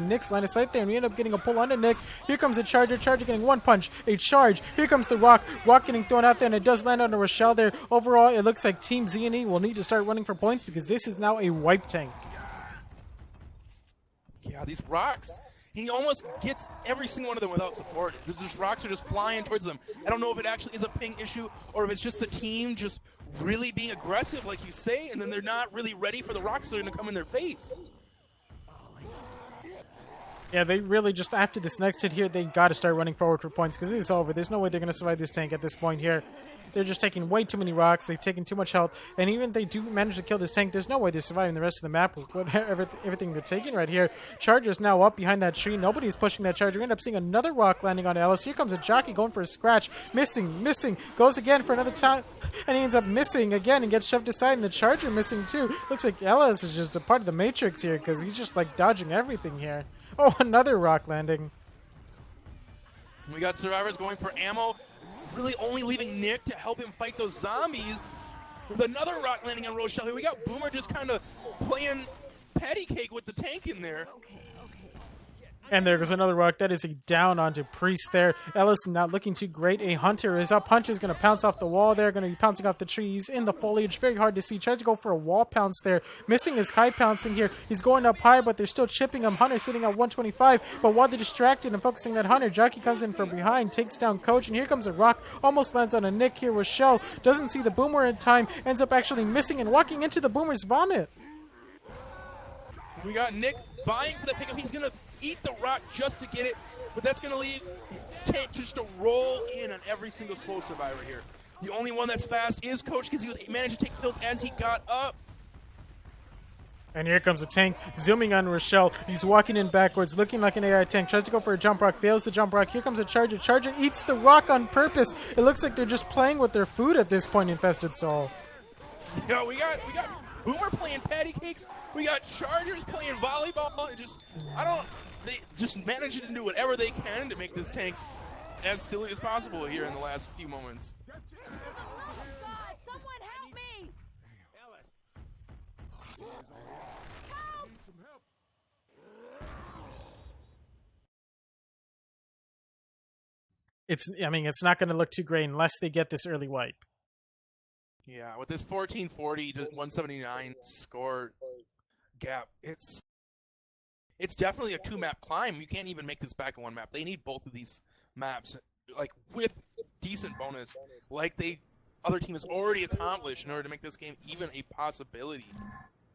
Nick's line of sight there, and we end up getting a pull onto Nick. Here comes the Charger. Charger getting 1 punch, a charge. Here comes the Rock. Rock getting thrown out there, and it does land on a Rochelle there. Overall, it looks like Team Z&E will need to start running for points because this is now a wipe tank. Yeah, these rocks, he almost gets every single one of them without support. These rocks are just flying towards them. I don't know if it actually is a ping issue or if it's just the team just really being aggressive, like you say, and then they're not really ready for the rocks that are going to come in their face. Yeah, they really just, after this next hit here, they got to start running forward for points because this is over. There's no way they're going to survive this tank at this point here. They're just taking way too many rocks. They've taken too much health. And even if they do manage to kill this tank, there's no way they're surviving the rest of the map with everything they're taking right here. Charger's now up behind that tree. Nobody's pushing that Charger. We end up seeing another rock landing on Ellis. Here comes a Jockey going for a scratch. Missing. Goes again for another time. And he ends up missing again and gets shoved aside. And the Charger missing too. Looks like Ellis is just a part of the Matrix here because he's just like dodging everything here. Oh, another rock landing. We got survivors going for ammo, really only leaving Nick to help him fight those zombies. With another rock landing on Rochelle here. We got Boomer just kind of playing patty cake with the tank in there. And there goes another rock. That is a down onto Priest there. Ellis not looking too great. A Hunter is up. Hunter's going to pounce off the wall there. Going to be pouncing off the trees in the foliage. Very hard to see. Tries to go for a wall pounce there. Missing his high pouncing here. He's going up high, but they're still chipping him. Hunter sitting at 125. But while they're distracted and focusing that Hunter, Jockey comes in from behind, takes down Coach, and here comes a rock. Almost lands on a Nick here. Rochelle doesn't see the Boomer in time. Ends up actually missing and walking into the Boomer's vomit. We got Nick vying for the pickup. He's going to eat the rock just to get it, but that's going to leave Tank just to roll in on every single slow survivor here. The only one that's fast is Coach because he managed to take kills as he got up. And here comes a tank, zooming on Rochelle. He's walking in backwards, looking like an AI tank. Tries to go for a jump rock, fails the jump rock. Here comes a Charger. Charger eats the rock on purpose. It looks like they're just playing with their food at this point, Infested Soul. Yeah, we got Boomer playing patty cakes. We got Chargers playing volleyball. They just manage to do whatever they can to make this tank as silly as possible here in the last few moments. it's not going to look too great unless they get this early wipe. Yeah, with this 1440 to 179 score gap, it's definitely a 2-map climb. You can't even make this back in 1 map. They need both of these maps, like, with decent bonus, like the other team has already accomplished in order to make this game even a possibility.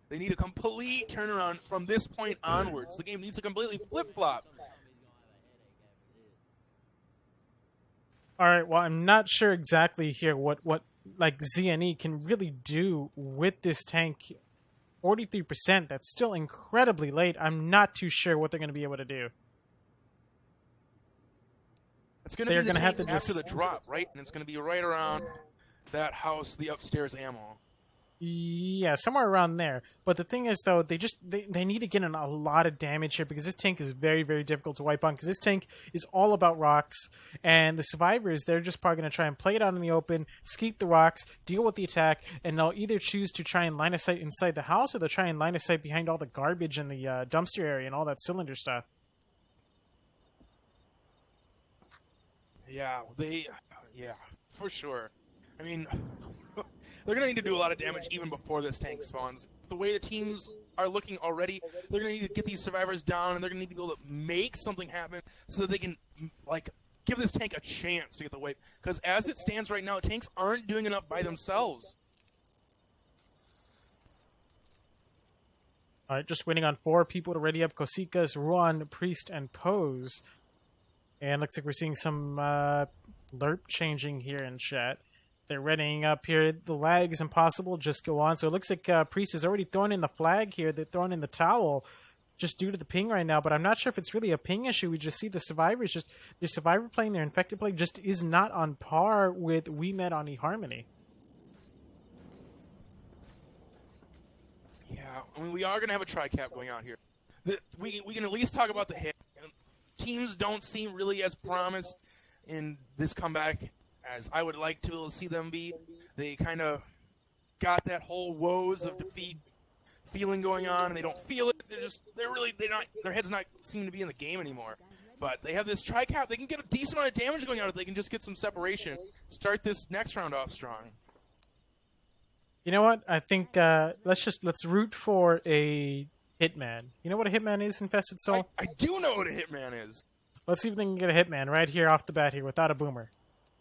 They need a complete turnaround from this point onwards. The game needs to completely flip-flop. All right, well, I'm not sure exactly here what like ZNE can really do with this tank. 43%, that's still incredibly late. I'm not too sure what they're going to be able to do. It's going to be the tank after the drop, right? And it's going to be right around that house, the upstairs ammo. Yeah, somewhere around there. But the thing is, though, they need to get in a lot of damage here because this tank is very, very difficult to wipe on because this tank is all about rocks. And the survivors, they're just probably going to try and play it out in the open, skeep the rocks, deal with the attack, and they'll either choose to try and line of sight inside the house or they'll try and line of sight behind all the garbage in the dumpster area and all that cylinder stuff. Yeah, for sure. I mean, they're going to need to do a lot of damage even before this tank spawns. The way the teams are looking already, they're going to need to get these survivors down, and they're going to need to be able to make something happen so that they can, like, give this tank a chance to get the wipe. Because as it stands right now, tanks aren't doing enough by themselves. All right, just waiting on 4 people to ready up. Kosikas, Ruan, Priest, and Pose. And looks like we're seeing some lerp changing here in chat. They're readying up here. The lag is impossible. Just go on. So it looks like Priest has already thrown in the flag here. They're throwing in the towel just due to the ping right now. But I'm not sure if it's really a ping issue. We just see the survivors. The survivor playing their infected play just is not on par with We Met on Eharmony. Yeah, I mean, we are going to have a tri-cap going out here. We can at least talk about the hit. Teams don't seem really as promised in this comeback as I would like to see them be. They kind of got that whole woes of defeat feeling going on, and they don't feel it. Their heads not seem to be in the game anymore. But they have this tri-cap. They can get a decent amount of damage going on if they can just get some separation. Start this next round off strong. You know what? I think let's root for a Hitman. You know what a Hitman is, Infested Soul? I do know what a Hitman is. Let's see if they can get a Hitman right here off the bat here without a boomer.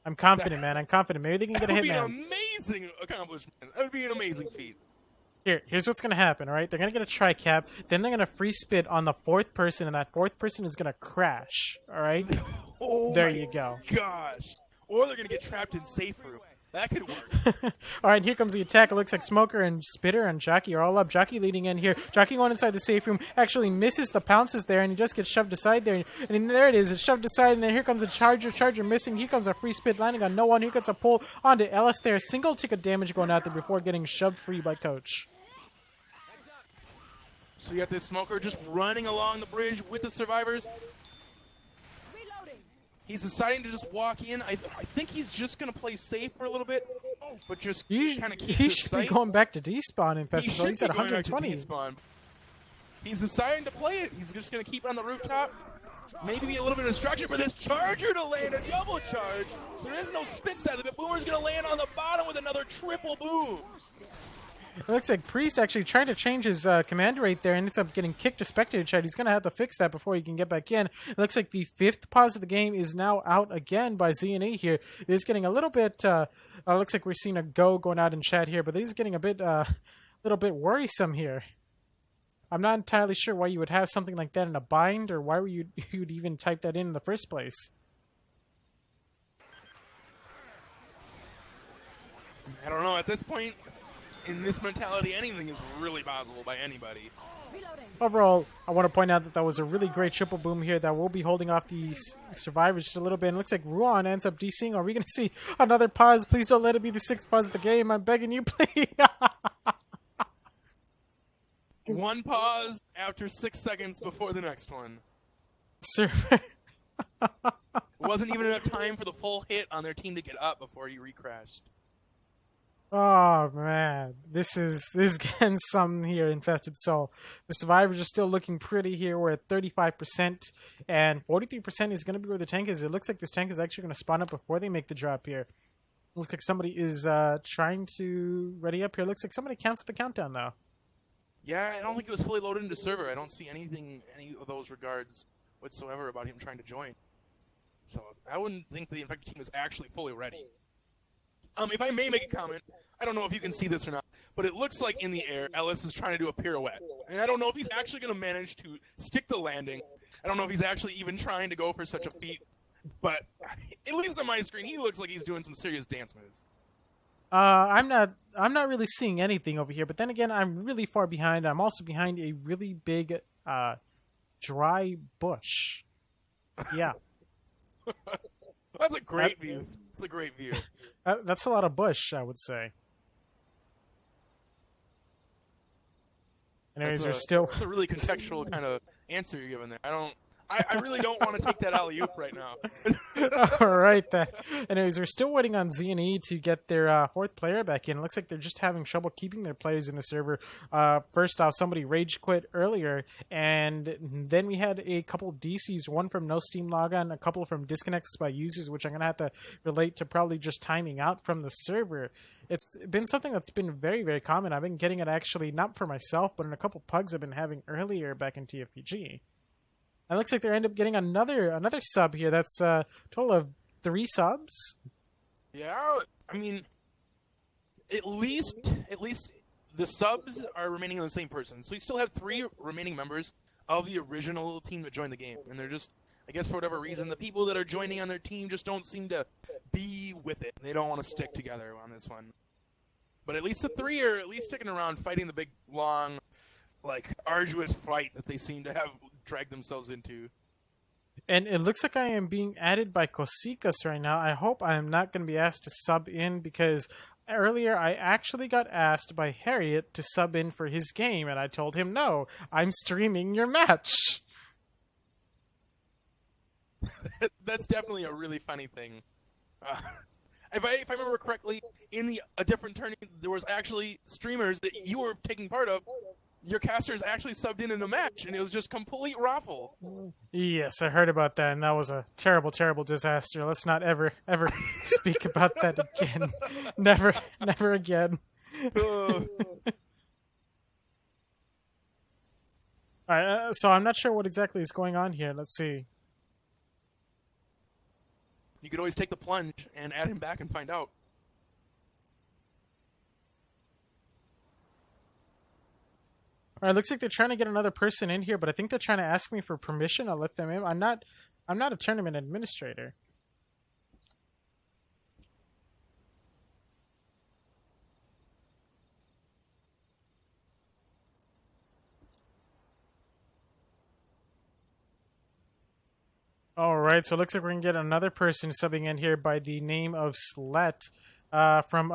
I'm confident, man. I'm confident. Maybe they can get a Hitman. That would be an amazing accomplishment. That would be an amazing feat. Here's what's going to happen, all right? They're going to get a tri-cap, then they're going to free spit on the 4th person, and that 4th person is going to crash, all right? There you go. Gosh. Or they're going to get trapped in safe room. That could work. All right, here comes the attack. It looks like Smoker and Spitter and Jockey are all up. Jockey leading in here. Jockey going inside the safe room. Actually misses the pounces there, and he just gets shoved aside there. And there it is. It's shoved aside, and then here comes a Charger. Charger missing. Here comes a free spit landing on no one. Here gets a pull onto Ellis there. Single ticket damage going out there before getting shoved free by Coach. So you got this Smoker just running along the bridge with the survivors. He's deciding to just walk in. I think he's just going to play safe for a little bit, but just kind of keep He this should sight. be going back to despawn in Festival. He's at Going back to 120. despawn. He's deciding to play it. He's just going to keep on the rooftop. Maybe be a little bit of distraction for this Charger to land a double charge. There is no spit side of it. Boomer's going to land on the bottom with another triple boom. It looks like Priest actually tried to change his command rate there and ends up getting kicked to spectator chat. He's going to have to fix that before he can get back in. It looks like the 5th pause of the game is now out again by ZNE here. It is getting a little bit, looks like we're seeing a go going out in chat here, but this is getting a bit, little bit worrisome here. I'm not entirely sure why you would have something like that in a bind or why you'd even type that in the first place. I don't know. At this point, in this mentality, anything is really possible by anybody. Overall, I want to point out that was a really great triple boom here that will be holding off the survivors just a little bit. And it looks like Ruan ends up DCing. Are we going to see another pause? Please don't let it be the 6th pause of the game. I'm begging you, please. One pause after 6 seconds before the next one. Sir. It wasn't even enough time for the full hit on their team to get up before he recrashed. Oh man, this is getting some here, Infested Soul. The survivors are still looking pretty here. We're at 35%, and 43% is going to be where the tank is. It looks like this tank is actually going to spawn up before they make the drop here. Looks like somebody is trying to ready up here. Looks like somebody counts the countdown though. Yeah, I don't think it was fully loaded into server. I don't see any of those regards whatsoever about him trying to join. So I wouldn't think the infected team is actually fully ready. If I may make a comment, I don't know if you can see this or not, but it looks like in the air, Ellis is trying to do a pirouette. And I don't know if he's actually going to manage to stick the landing. I don't know if he's actually even trying to go for such a feat. But at least on my screen, he looks like he's doing some serious dance moves. I'm not really seeing anything over here, but then again, I'm really far behind. I'm also behind a really big dry bush. Yeah. That's a great view. It's a great view. That's a lot of bush, I would say. Anyways, there's still... That's a really contextual kind of answer you're giving there. I really don't want to take that alley-oop right now. All right, then. Anyways, we're still waiting on Z&E to get their fourth player back in. It looks like they're just having trouble keeping their players in the server. First off, somebody rage quit earlier, and then we had a couple DCs, one from no Steam logon, a couple from disconnects by users, which I'm going to have to relate to probably just timing out from the server. It's been something that's been very, very common. I've been getting it actually, not for myself, but in a couple pugs I've been having earlier back in TFPG. It looks like they end up getting another sub here. That's a total of 3 subs. Yeah, I mean, at least the subs are remaining on the same person. So you still have 3 remaining members of the original team that joined the game, and they're just, I guess for whatever reason, the people that are joining on their team just don't seem to be with it. They don't want to stick together on this one. But at least the 3 are at least sticking around, fighting the big, long, like, arduous fight that they seem to have dragged themselves into. And it looks like I am being added by Kosikas right now. I hope I am not going to be asked to sub in, because earlier I actually got asked by Harriet to sub in for his game, and I told him, no, I'm streaming your match. That's definitely a really funny thing. If I remember correctly, in a different tourney, there was actually streamers that you were taking part of. Your casters actually subbed in the match, and it was just complete raffle. Yes, I heard about that, and that was a terrible, terrible disaster. Let's not ever speak about that again. Never again. All right, so I'm not sure what exactly is going on here. Let's see. You could always take the plunge and add him back and find out. All right, looks like they're trying to get another person in here, but I think they're trying to ask me for permission. I'll let them in. I'm not a tournament administrator. All right, so it looks like we're going to get another person subbing in here by the name of Slet. From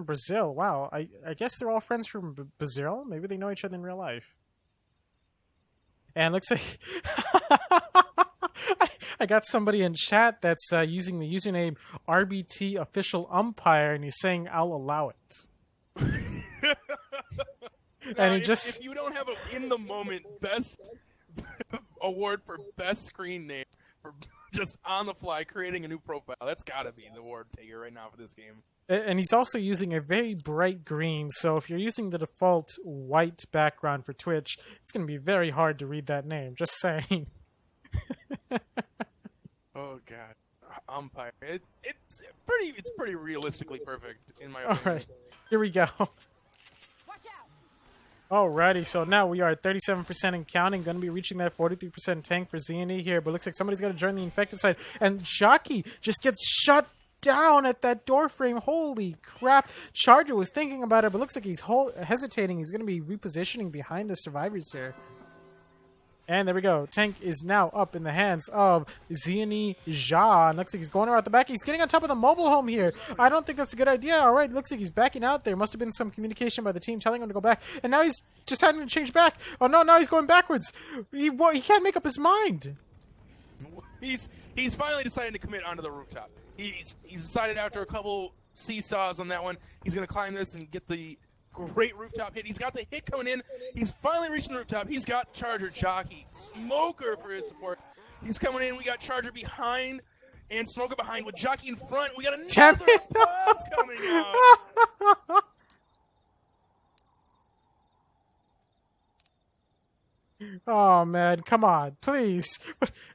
Brazil. Wow, I guess they're all friends from Brazil. Maybe they know each other in real life. And it looks like I got somebody in chat that's using the username RBT Official Umpire, and he's saying I'll allow it. And he if you don't have a in the moment best award for best screen name for just on the fly creating a new profile, that's gotta be the award taker right now for this game. And he's also using a very bright green, so if you're using the default white background for Twitch, it's going to be very hard to read that name. Just saying. Oh god, umpire! It's pretty realistically perfect in my opinion. All right, here we go. Alrighty, so now we are at 37% and counting. Going to be reaching that 43% tank for Z&E here, but looks like somebody's going to join the infected side. And Jockey just gets shut down at that door frame. Holy crap. Charger was thinking about it, but looks like he's hesitating. He's going to be repositioning behind the survivors here. And there we go. Tank is now up in the hands of Z&E Ja. Looks like he's going around the back. He's getting on top of the mobile home here. I don't think that's a good idea. All right, looks like he's backing out there. Must have been some communication by the team telling him to go back. And now he's deciding to change back. Oh, no, now he's going backwards. He can't make up his mind. He's finally decided to commit onto the rooftop. He's decided after a couple seesaws on that one. He's going to climb this and get the great rooftop hit. He's got the hit coming in. He's finally reaching the rooftop. He's got Charger, Jockey, Smoker for his support. He's coming in. We got Charger behind and Smoker behind with Jockey in front. We got another pause coming out. Oh man, come on, please.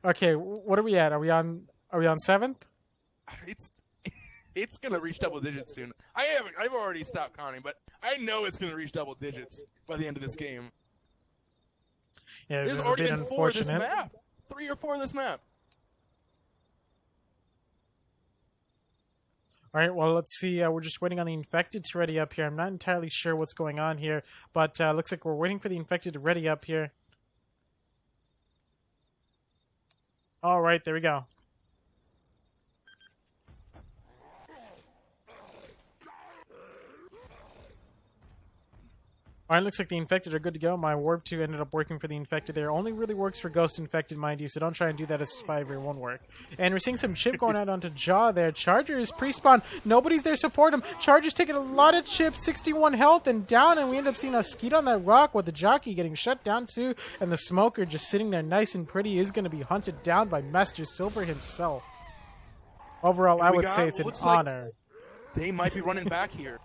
Okay, what are we at? Are we on 7th? It's gonna reach double digits soon. I've already stopped counting, but I know it's gonna reach double digits by the end of this game. Yeah, this There's is already a bit been 4 this unfortunate. map. 3 or 4 this map. All right, well, let's see. We're just waiting on the infected to ready up here. I'm not entirely sure what's going on here, but looks like we're waiting for the infected to ready up here. All right, there we go. Alright, looks like the infected are good to go. My warp 2 ended up working for the infected there. Only really works for ghost infected, mind you, so don't try and do that as Survivor. It won't work. And we're seeing some chip going out onto Jaw there. Charger is pre-spawn. Nobody's there to support him. Charger's taking a lot of chips, 61 health and down, and we end up seeing a skeet on that rock with the Jockey getting shut down too, and the Smoker just sitting there nice and pretty is going to be hunted down by Master Silver himself. Overall, I would say it's an honor. They might be running back here.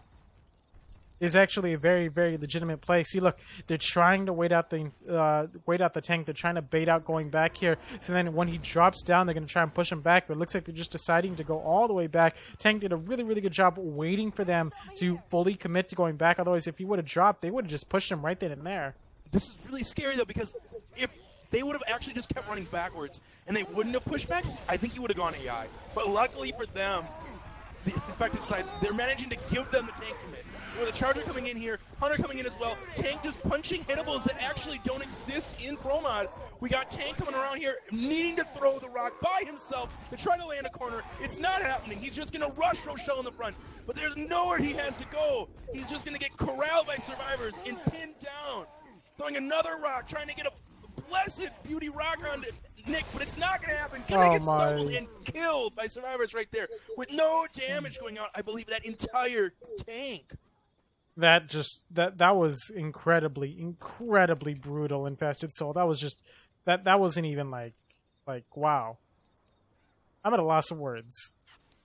Is actually a very, very legitimate play. See, look, they're trying to wait out the tank. They're trying to bait out going back here. So then when he drops down, they're going to try and push him back. But it looks like they're just deciding to go all the way back. Tank did a really, really good job waiting for them to fully commit to going back. Otherwise, if he would have dropped, they would have just pushed him right then and there. This is really scary, though, because if they would have actually just kept running backwards and they wouldn't have pushed back, I think he would have gone AI. But luckily for them, the infected side, they're managing to give them the tank commit. With a Charger coming in here, Hunter coming in as well, Tank just punching hittables that actually don't exist in Pro Mod. We got Tank coming around here needing to throw the rock by himself to try to land a corner. It's not happening. He's just going to rush Rochelle in the front. But there's nowhere he has to go. He's just going to get corralled by survivors and pinned down. Throwing another rock, trying to get a blessed beauty rock on Nick, but it's not going to happen. Gonna get stumbled and killed by survivors right there with no damage going on. I believe that entire tank. That was incredibly brutal. Infested Soul. That was just that wasn't even like wow. I'm at a loss of words.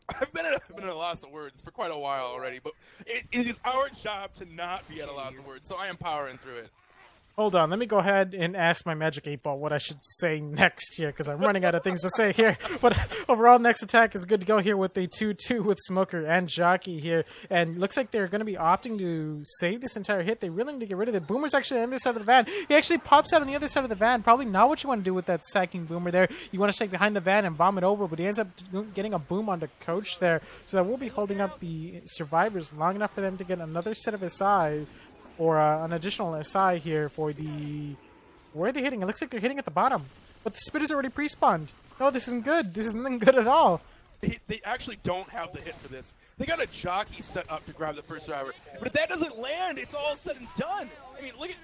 I've been at a loss of words for quite a while already, but it is our job to not be at a loss of words, so I am powering through it. Hold on, let me go ahead and ask my Magic 8-Ball what I should say next here, because I'm running out of things to say here. But overall, next attack is good to go here with the 2-2 with Smoker and Jockey here. And looks like they're going to be opting to save this entire hit. They're willing to get rid of it. Boomer's actually on the other side of the van. He actually pops out on the other side of the van. Probably not what you want to do with that sacking Boomer there. You want to stay behind the van and bomb it over, but he ends up getting a boom onto Coach there. So that will be holding up the survivors long enough for them to get another set of SI. Or an additional SI here for the... Where are they hitting? It looks like they're hitting at the bottom. But the Spitter's already pre-spawned. No, this isn't good. This isn't good at all. They actually don't have the hit for this. They got a Jockey set up to grab the first survivor. But if that doesn't land, it's all said and done. I mean, look at...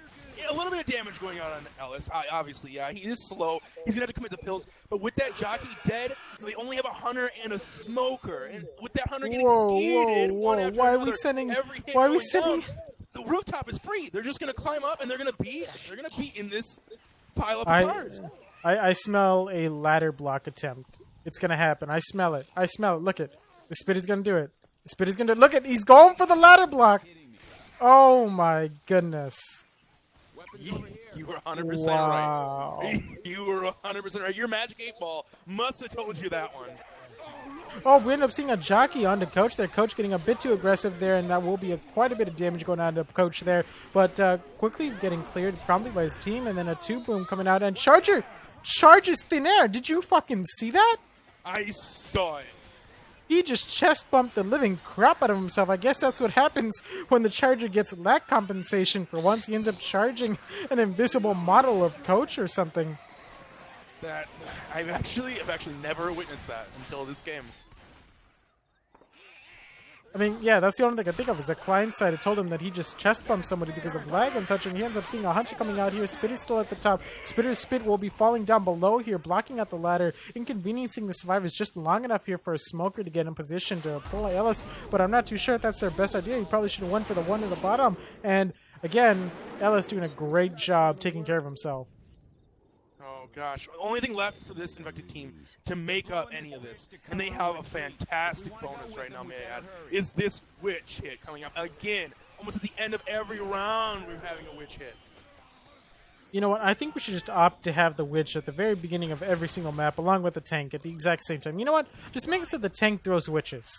A little bit of damage going on Ellis. Obviously, yeah, he is slow. He's going to have to commit the pills. But with that Jockey dead, they only have a Hunter and a Smoker. And with that Hunter getting skeeted one after Why another, are we sending... every hit Why are we going sending... down, the rooftop is free. They're just going to climb up, and they're going to be in this pile of cars. I smell a ladder block attempt. It's going to happen. I smell it. Look it. The Spitter's going to do it. The Spitter's going to look it. He's going for the ladder block. Oh my goodness. You were 100% wow. right. You were 100% right. Your Magic 8-Ball must have told you that one. Oh, we end up seeing a Jockey onto Coach there. Coach getting a bit too aggressive there, and that will be quite a bit of damage going on to Coach there. But quickly getting cleared promptly by his team, and then a 2-boom coming out. And Charger charges thin air. Did you fucking see that? I saw it. He just chest bumped the living crap out of himself. I guess that's what happens when the Charger gets lack compensation for once. He ends up charging an invisible model of Coach or something. That I've actually never witnessed that until this game. I mean, yeah, that's the only thing I think of is that client side. It told him that he just chest bumped somebody because of lag and such, and he ends up seeing a hunter coming out here. Spit is still at the top. Spitter's spit will be falling down below here, blocking out the ladder, inconveniencing the survivors just long enough here for a smoker to get in position to pull Ellis, but I'm not too sure if that's their best idea. He probably should have went for the one at the bottom, and again, Ellis doing a great job taking care of himself. Oh gosh, only thing left for this infected team to make up any of this, and they have a fantastic bonus right now, may I add, is this witch hit coming up again. Almost at the end of every round, we're having a witch hit. You know what? I think we should just opt to have the witch at the very beginning of every single map, along with the tank at the exact same time. You know what? Just make it so the tank throws witches.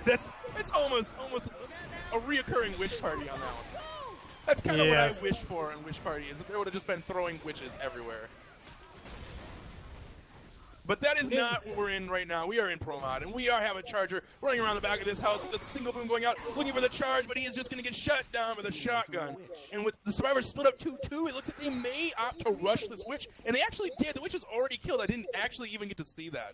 That's almost a reoccurring witch party on that one. That's kind of what I wish for in Witch Party, is that there would have just been throwing witches everywhere. But that is not what we're in right now. We are in Pro Mod, and we are having a Charger running around the back of this house with a single boom going out, looking for the charge, but he is just going to get shut down with a shotgun. And with the survivors split up 2-2, it looks like they may opt to rush this witch, and they actually did. The witch was already killed. I didn't actually even get to see that.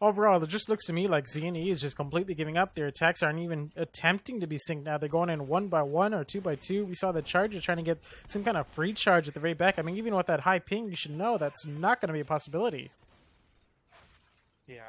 Overall, it just looks to me like Z&E is just completely giving up. Their attacks aren't even attempting to be synced now. They're going in 1x1 or 2x2. We saw the Charger trying to get some kind of free charge at the very back. I mean, even with that high ping, you should know that's not going to be a possibility. Yeah,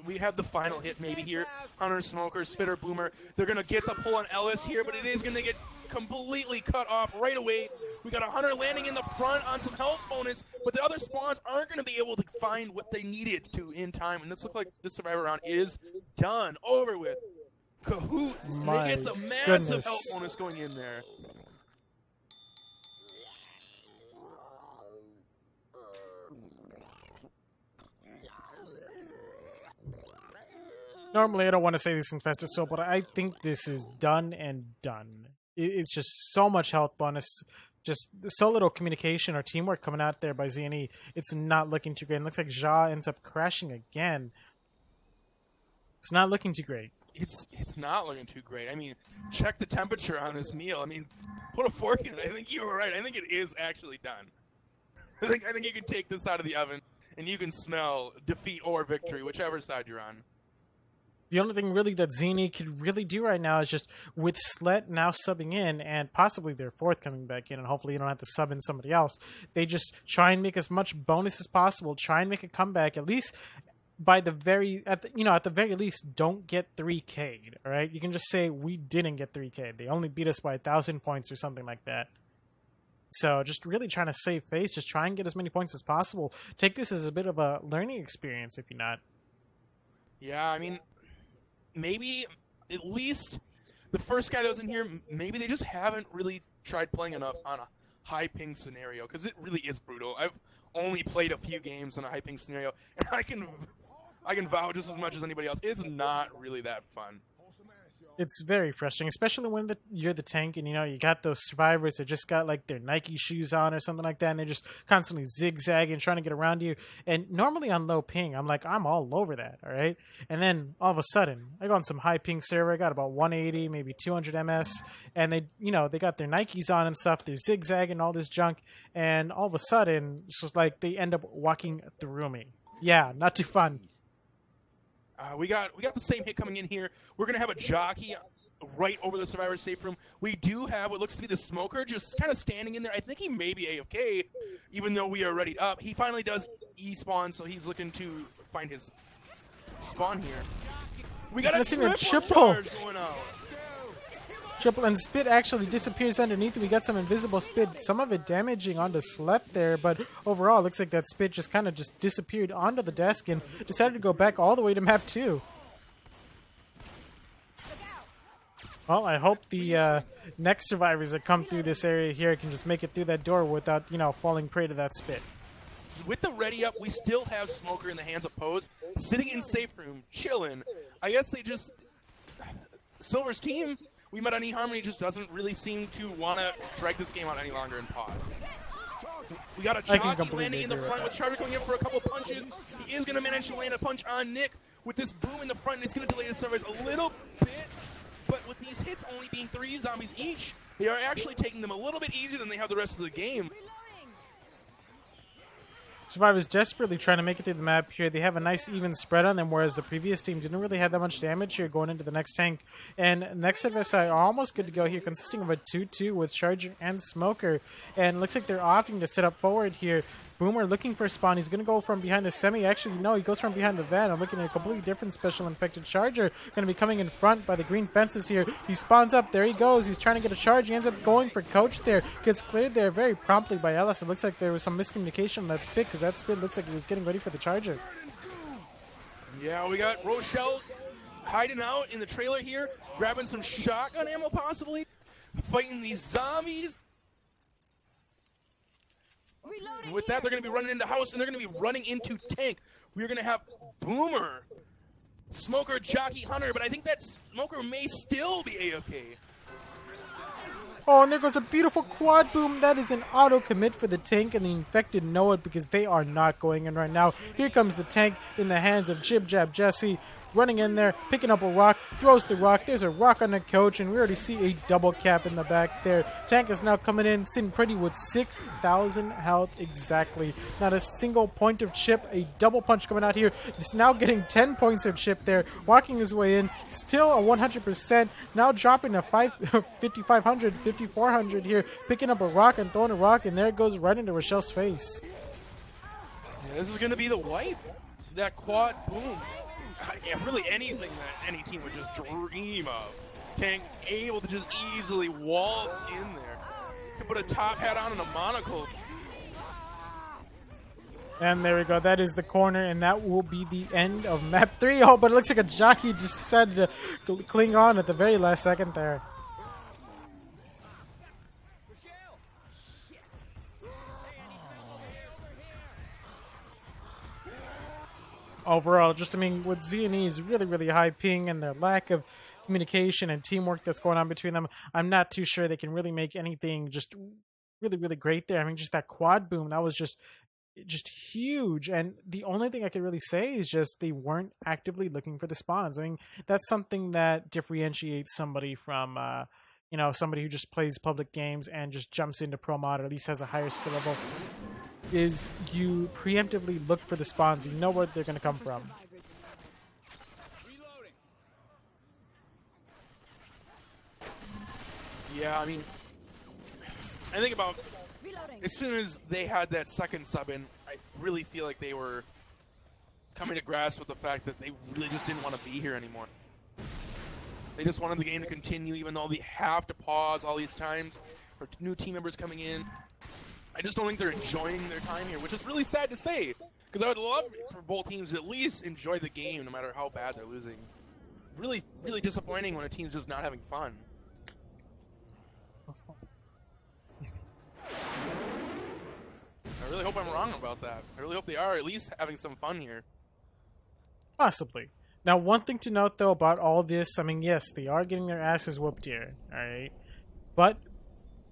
we have the final hit maybe here. Hunter, Smoker, Spitter, Boomer. They're going to get the pull on Ellis here, but it is going to get completely cut off right away. We got a Hunter landing in the front on some health bonus, but the other spawns aren't going to be able to find what they needed to in time. And this looks like this Survivor round is done, over with. Cahoots, and they get the massive health bonus going in there. Normally, I don't want to say these things fast so, but I think this is done and done. It's just so much health bonus, just so little communication or teamwork coming out there by Z&E. It's not looking too great. It looks like Ja ends up crashing again. It's not looking too great. It's not looking too great. I mean, check the temperature on this meal. I mean, put a fork in it. I think you were right. I think it is actually done. I think you can take this out of the oven and you can smell defeat or victory, whichever side you're on. The only thing really that Z&E could really do right now is just, with Slet now subbing in and possibly their fourth coming back in, and hopefully you don't have to sub in somebody else, they just try and make as much bonus as possible, try and make a comeback, at least by the very, at the very least, don't get 3K'd, all right? You can just say, we didn't get 3K'd. They only beat us by 1,000 points or something like that. So just really trying to save face, just try and get as many points as possible. Take this as a bit of a learning experience, if you're not. Yeah, I mean, maybe at least the first guy that was in here, maybe they just haven't really tried playing enough on a high ping scenario, because it really is brutal. I've only played a few games on a high ping scenario, and I can vouch just as much as anybody else. It's not really that fun. It's very frustrating, especially when you're the tank and, you got those survivors that just got, like, their Nike shoes on or something like that, and they're just constantly zigzagging, trying to get around you. And normally on low ping, I'm like, I'm all over that, all right? And then all of a sudden, I go on some high ping server, I got about 180, maybe 200 MS, and they got their Nikes on and stuff, they're zigzagging, all this junk, and all of a sudden, it's just like they end up walking through me. Yeah, not too fun. We got the same hit coming in here. We're going to have a jockey right over the survivor safe room. We do have what looks to be the Smoker just kind of standing in there. I think he may be AFK, even though we are already up. He finally does E-spawn, so he's looking to find his spawn here. We got a triple charge going out. Triple, and Spit actually disappears underneath. We got some invisible Spit, some of it damaging onto Slep there, but overall it looks like that Spit just kind of just disappeared onto the desk and decided to go back all the way to map 2. Well, I hope the next survivors that come through this area here can just make it through that door without, falling prey to that Spit. With the ready up, we still have Smoker in the hands of Pose, sitting in safe room, chilling. I guess they just... Silver's team... we met on Eharmony just doesn't really seem to want to drag this game out any longer and pause. We got a jockey landing in the front with Charger going in for a couple punches. He is going to manage to land a punch on Nick with this boom in the front. It's going to delay the servers a little bit, but with these hits only being 3 zombies each, they are actually taking them a little bit easier than they have the rest of the game. Survivors desperately trying to make it through the map here. They have a nice even spread on them, whereas the previous team didn't really have that much damage here going into the next tank. And next set of SI are almost good to go here, consisting of a 2-2 with Charger and Smoker. And looks like they're opting to set up forward here. Boomer looking for a spawn. He's going to go from behind the semi. Actually, no, he goes from behind the van. I'm looking at a completely different special infected Charger. Going to be coming in front by the green fences here. He spawns up. There he goes. He's trying to get a charge. He ends up going for Coach there. Gets cleared there very promptly by Ellis. It looks like there was some miscommunication on that spit, because that spit looks like he was getting ready for the Charger. Yeah, we got Rochelle hiding out in the trailer here, grabbing some shotgun ammo possibly, fighting these zombies. With that, they're going to be running into house, and they're going to be running into tank. We're going to have Boomer, Smoker, Jockey, Hunter, but I think that Smoker may still be A-OK. Oh, and there goes a beautiful quad boom. That is an auto commit for the tank, and the infected know it because they are not going in right now. Here comes the tank in the hands of Jib Jab Jesse. Running in there, picking up a rock, throws the rock. There's a rock on the coach, and we already see a double cap in the back there. Tank is now coming in, sitting pretty with 6,000 health exactly. Not a single point of chip. A double punch coming out here. He's now getting 10 points of chip there, walking his way in. Still a 100%. Now dropping a 5,500, 5,400 here, picking up a rock and throwing a rock, and there it goes right into Rochelle's face. Yeah, this is going to be the wipe. That quad boom. Yeah, really anything that any team would just dream of. Tank able to just easily waltz in there. Can put a top hat on and a monocle. And there we go. That is the corner, and that will be the end of map 3. Oh, but it looks like a jockey just decided to cling on at the very last second there. Overall, just, I mean, with Z&E's really, really high ping and their lack of communication and teamwork that's going on between them, I'm not too sure they can really make anything just really, really great there. I mean, just that quad boom, that was just huge. And the only thing I could really say is just they weren't actively looking for the spawns. I mean, that's something that differentiates somebody from, you know, somebody who just plays public games and just jumps into pro mod, or at least has a higher skill level, is you preemptively look for the spawns. You know where they're going to come from. Yeah, I mean, I think about as soon as they had that second sub in, I really feel like they were coming to grasp with the fact that they really just didn't want to be here anymore. They just wanted the game to continue, even though they have to pause all these times for new team members coming in. I just don't think they're enjoying their time here, which is really sad to say, because I would love for both teams to at least enjoy the game no matter how bad they're losing. Really, really disappointing when a team's just not having fun. I really hope I'm wrong about that. I really hope they are at least having some fun here. Possibly. Now, one thing to note, though, about all this, I mean, yes, they are getting their asses whooped here, alright? But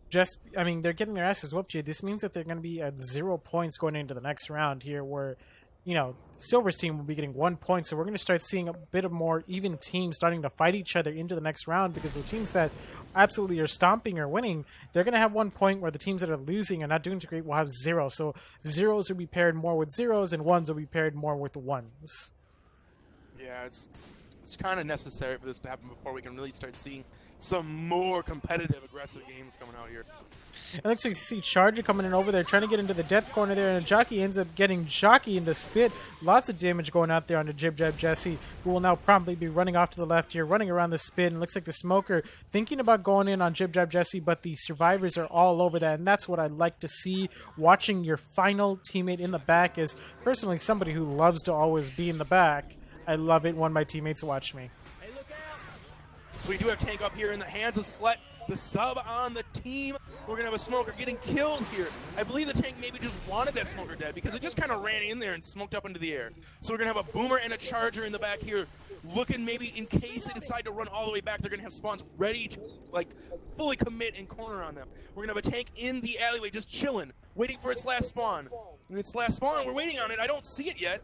just, I mean, they're getting their asses whooped here. This means that they're going to be at 0 points going into the next round here, where, you know, Silver's team will be getting 1 point. So we're going to start seeing a bit of more even teams starting to fight each other into the next round, because the teams that absolutely are stomping or winning, they're going to have 1 point, where the teams that are losing and not doing too great will have 0. So zeros will be paired more with zeros, and ones will be paired more with ones. Yeah, it's kind of necessary for this to happen before we can really start seeing some more competitive, aggressive games coming out here. It looks like you see Charger coming in over there, trying to get into the death corner there, and Jockey ends up getting Jockey into spit. Lots of damage going out there on the Jib Jab Jesse, who will now promptly be running off to the left here, running around the spin. Looks like the Smoker thinking about going in on Jib Jab Jesse, but the survivors are all over that, and that's what I like to see. Watching your final teammate in the back is, personally, somebody who loves to always be in the back. I love it when my teammates watch me. So we do have Tank up here in the hands of Slet, the sub on the team. We're going to have a Smoker getting killed here. I believe the Tank maybe just wanted that Smoker dead, because it just kind of ran in there and smoked up into the air. So we're going to have a Boomer and a Charger in the back here, looking maybe in case they decide to run all the way back, they're going to have spawns ready to, like, fully commit and corner on them. We're going to have a Tank in the alleyway just chilling, waiting for its last spawn. And its last spawn, we're waiting on it. I don't see it yet.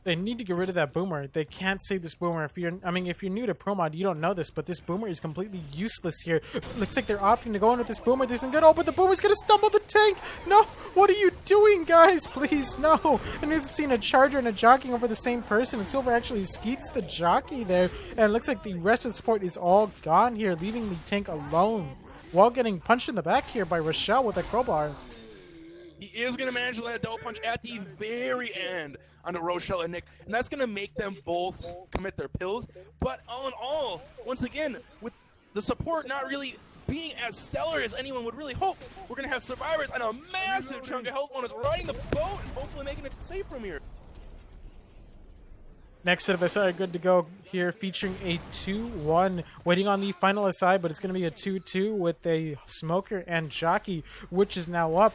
They need to get rid of that boomer. They can't save this boomer. If you're new to Pro Mod, you don't know this, but this boomer is completely useless here. Looks like they're opting to go in with this boomer. This isn't good. Oh, but the boomer's gonna stumble the tank. No, what are you doing, guys? Please, no. And we've seen a charger and a jockey over the same person, and Silver actually skeets the jockey there. And it looks like the rest of the support is all gone here, leaving the tank alone while getting punched in the back here by Rochelle with a crowbar. He is going to manage to land a double punch at the very end onto Rochelle and Nick, and that's going to make them both commit their pills. But all in all, once again, with the support not really being as stellar as anyone would really hope, we're going to have survivors and a massive chunk of health bonus riding the boat and hopefully making it safe from here. Next set of SI good to go here, featuring a 2-1, waiting on the final SI, but it's going to be a 2-2 with a Smoker and Jockey, which is now up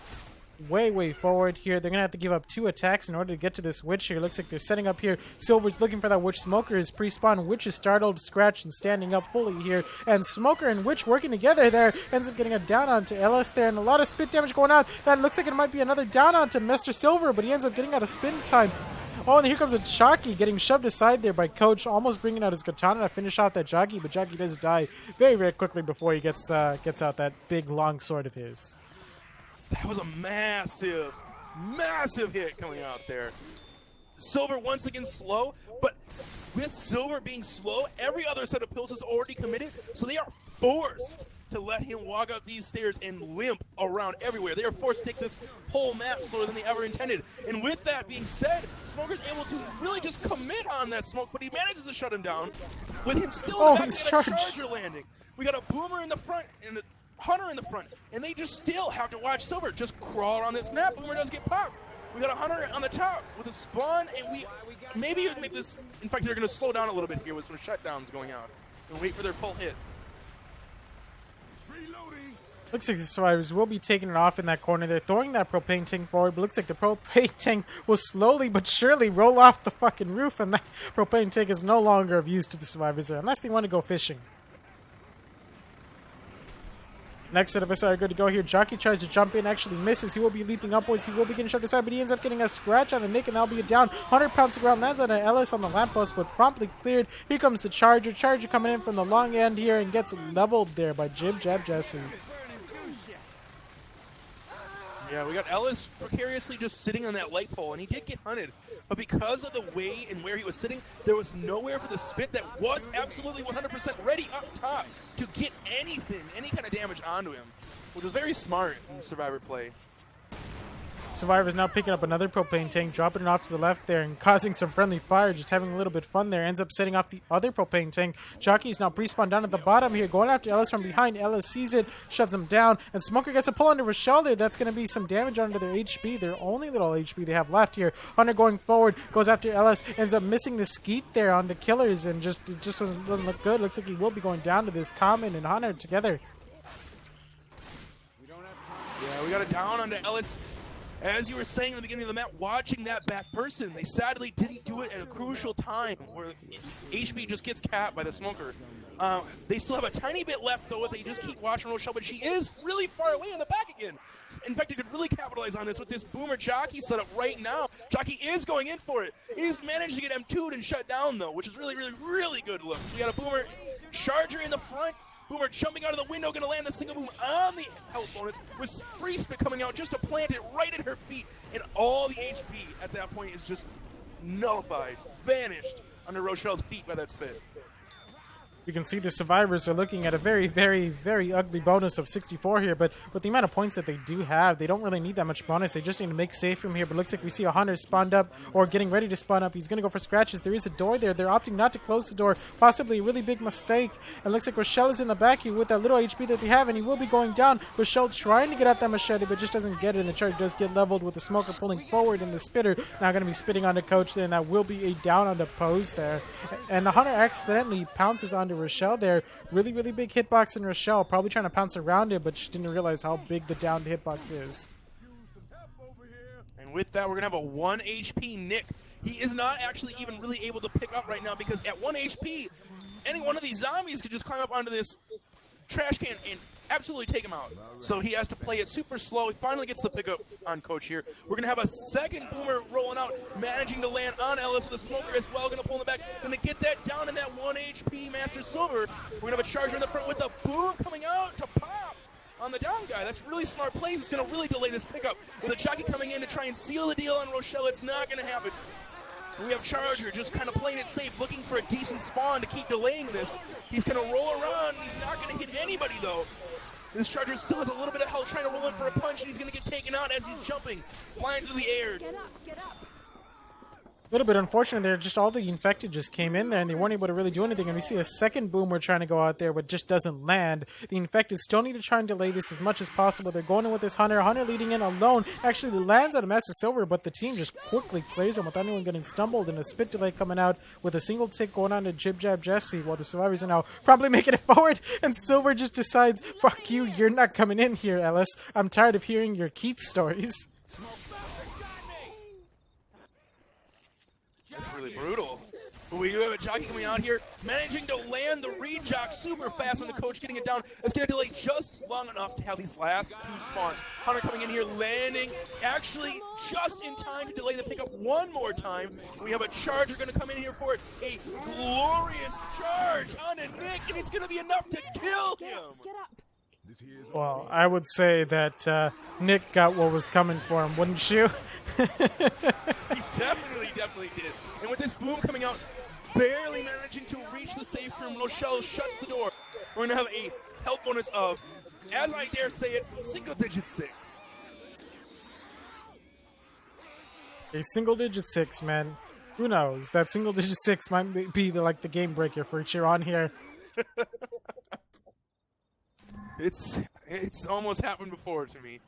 way forward here. They're going to have to give up 2 attacks in order to get to this Witch here. Looks like they're setting up here. Silver's looking for that Witch. Smoker is pre-spawn. Witch is startled, scratched, and standing up fully here. And Smoker and Witch working together there. Ends up getting a down onto LS there, and a lot of spit damage going on. That looks like it might be another down onto Mr. Silver, but he ends up getting out of spin time. Oh, and here comes a Jockey getting shoved aside there by Coach, almost bringing out his katana to finish off that Jockey, but Jockey does die very quickly before he gets out that big long sword of his. That was a massive hit coming out there. Silver once again slow, but with Silver being slow, every other set of pills is already committed, so they are forced to let him walk up these stairs and limp around everywhere. They are forced to take this whole map slower than they ever intended. And with that being said, Smoker's able to really just commit on that smoke, but he manages to shut him down with him still in the back of that charger landing. We got a Boomer in the front and a Hunter in the front, and they just still have to watch Silver just crawl around this map. Boomer does get popped. We got a Hunter on the top with a spawn, and we maybe make this. In fact, they're going to slow down a little bit here with some shutdowns going out and wait for their full hit. Looks like the survivors will be taking it off in that corner. They're throwing that propane tank forward, but looks like the propane tank will slowly but surely roll off the fucking roof, and that propane tank is no longer of use to the survivors there, unless they want to go fishing. Next set of SI are good to go here. Jockey tries to jump in, actually misses. He will be leaping upwards. He will be getting shoved aside, but he ends up getting a scratch on a Nick, and that'll be a down. 100 pounds to ground, lands on an Ellis on the lamppost, but promptly cleared. Here comes the Charger. Charger coming in from the long end here and gets leveled there by Jib Jab Jesse. Yeah, we got Ellis precariously just sitting on that light pole, and he did get hunted. But because of the way and where he was sitting, there was nowhere for the spit that was absolutely 100% ready up top to get anything, any kind of damage onto him, which was very smart in Survivor play. Survivor's now picking up another propane tank, dropping it off to the left there and causing some friendly fire, just having a little bit of fun there. Ends up setting off the other propane tank. Jockey's now pre-spawned down at the bottom here, going after Ellis from behind. Ellis sees it, shoves him down, and Smoker gets a pull onto Rochelle there. That's going to be some damage onto their HP, their only little HP they have left here. Hunter going forward, goes after Ellis, ends up missing the skeet there on the killers, and it just doesn't look good. Looks like he will be going down to this Common and Hunter together. Yeah, we got it down onto Ellis. As you were saying in the beginning of the map, watching that back person, they sadly didn't do it at a crucial time where HP just gets capped by the Smoker. They still have a tiny bit left, though, if they just keep watching Rochelle, but she is really far away in the back again. In fact, you could really capitalize on this with this Boomer Jockey setup right now. Jockey is going in for it. He's managed to get M2'd and shut down, though, which is really good look. So we got a Boomer Charger in the front. Boomer jumping out of the window, going to land the single boom on the health bonus, with free spit coming out just to plant it right at her feet, and all the HP at that point is just nullified, vanished under Rochelle's feet by that spit. You can see the survivors are looking at a very ugly bonus of 64 here, but with the amount of points that they do have, they don't really need that much bonus. They just need to make safe from here, but looks like we see a Hunter spawned up, or getting ready to spawn up. He's going to go for scratches. There is a door there. They're opting not to close the door, possibly a really big mistake. And looks like Rochelle is in the back here with that little HP that they have, and he will be going down. Rochelle trying to get at that machete, but just doesn't get it, and the charge does get leveled with the Smoker pulling forward, and the Spitter now going to be spitting on the Coach there, and that will be a down on the pose there. And the Hunter accidentally pounces onto Rochelle there. Really big hitbox in Rochelle, probably trying to pounce around it, but she didn't realize how big the downed hitbox is. And with that, we're going to have a 1 HP Nick. He is not actually even really able to pick up right now, because at 1 HP, any one of these zombies could just climb up onto this trash can and absolutely take him out. So he has to play it super slow. He finally gets the pickup on Coach here. We're going to have a second boomer rolling out, managing to land on Ellis with a smoker as well. Going to pull in the back. Going to get that down in that 1 HP Master Silver. We're going to have a charger in the front with a boom coming out to pop on the down guy. That's really smart plays. It's going to really delay this pickup. With a jockey coming in to try and seal the deal on Rochelle, it's not going to happen. We have Charger just kind of playing it safe, looking for a decent spawn to keep delaying this. He's going to roll around. He's not going to hit anybody, though. This Charger still has a little bit of health, trying to roll in for a punch, and he's going to get taken out as he's jumping, flying through the air. Get up. A little bit unfortunate there. Just all the infected just came in there, and they weren't able to really do anything. And we see a second boomer trying to go out there, but just doesn't land. The infected still need to try and delay this as much as possible. They're going in with this Hunter. Hunter leading in alone. Actually lands on a Master Silver, but the team just quickly clears him without anyone getting stumbled. And a spit delay coming out with a single tick going on to Jib Jab Jesse, while the survivors are now probably making it forward. And Silver just decides, fuck you, you're not coming in here, Ellis. I'm tired of hearing your Keith stories. That's really brutal. But we do have a jockey coming out here, managing to land the read jock super fast on the coach, getting it down. It's going to delay just long enough to have these last two spawns. Hunter coming in here, landing actually just in time to delay the pickup one more time. We have a Charger going to come in here for it. A glorious charge on a Nick, and it's going to be enough to kill him. Get up. Well, I would say that Nick got what was coming for him, wouldn't you? He definitely did. And with this boom coming out, barely managing to reach the safe room, Rochelle shuts the door. We're going to have a health bonus of, as I dare say it, single-digit 6. A single-digit 6, man. Who knows? That single-digit 6 might be like the game breaker for cheer on here. It's almost happened before to me.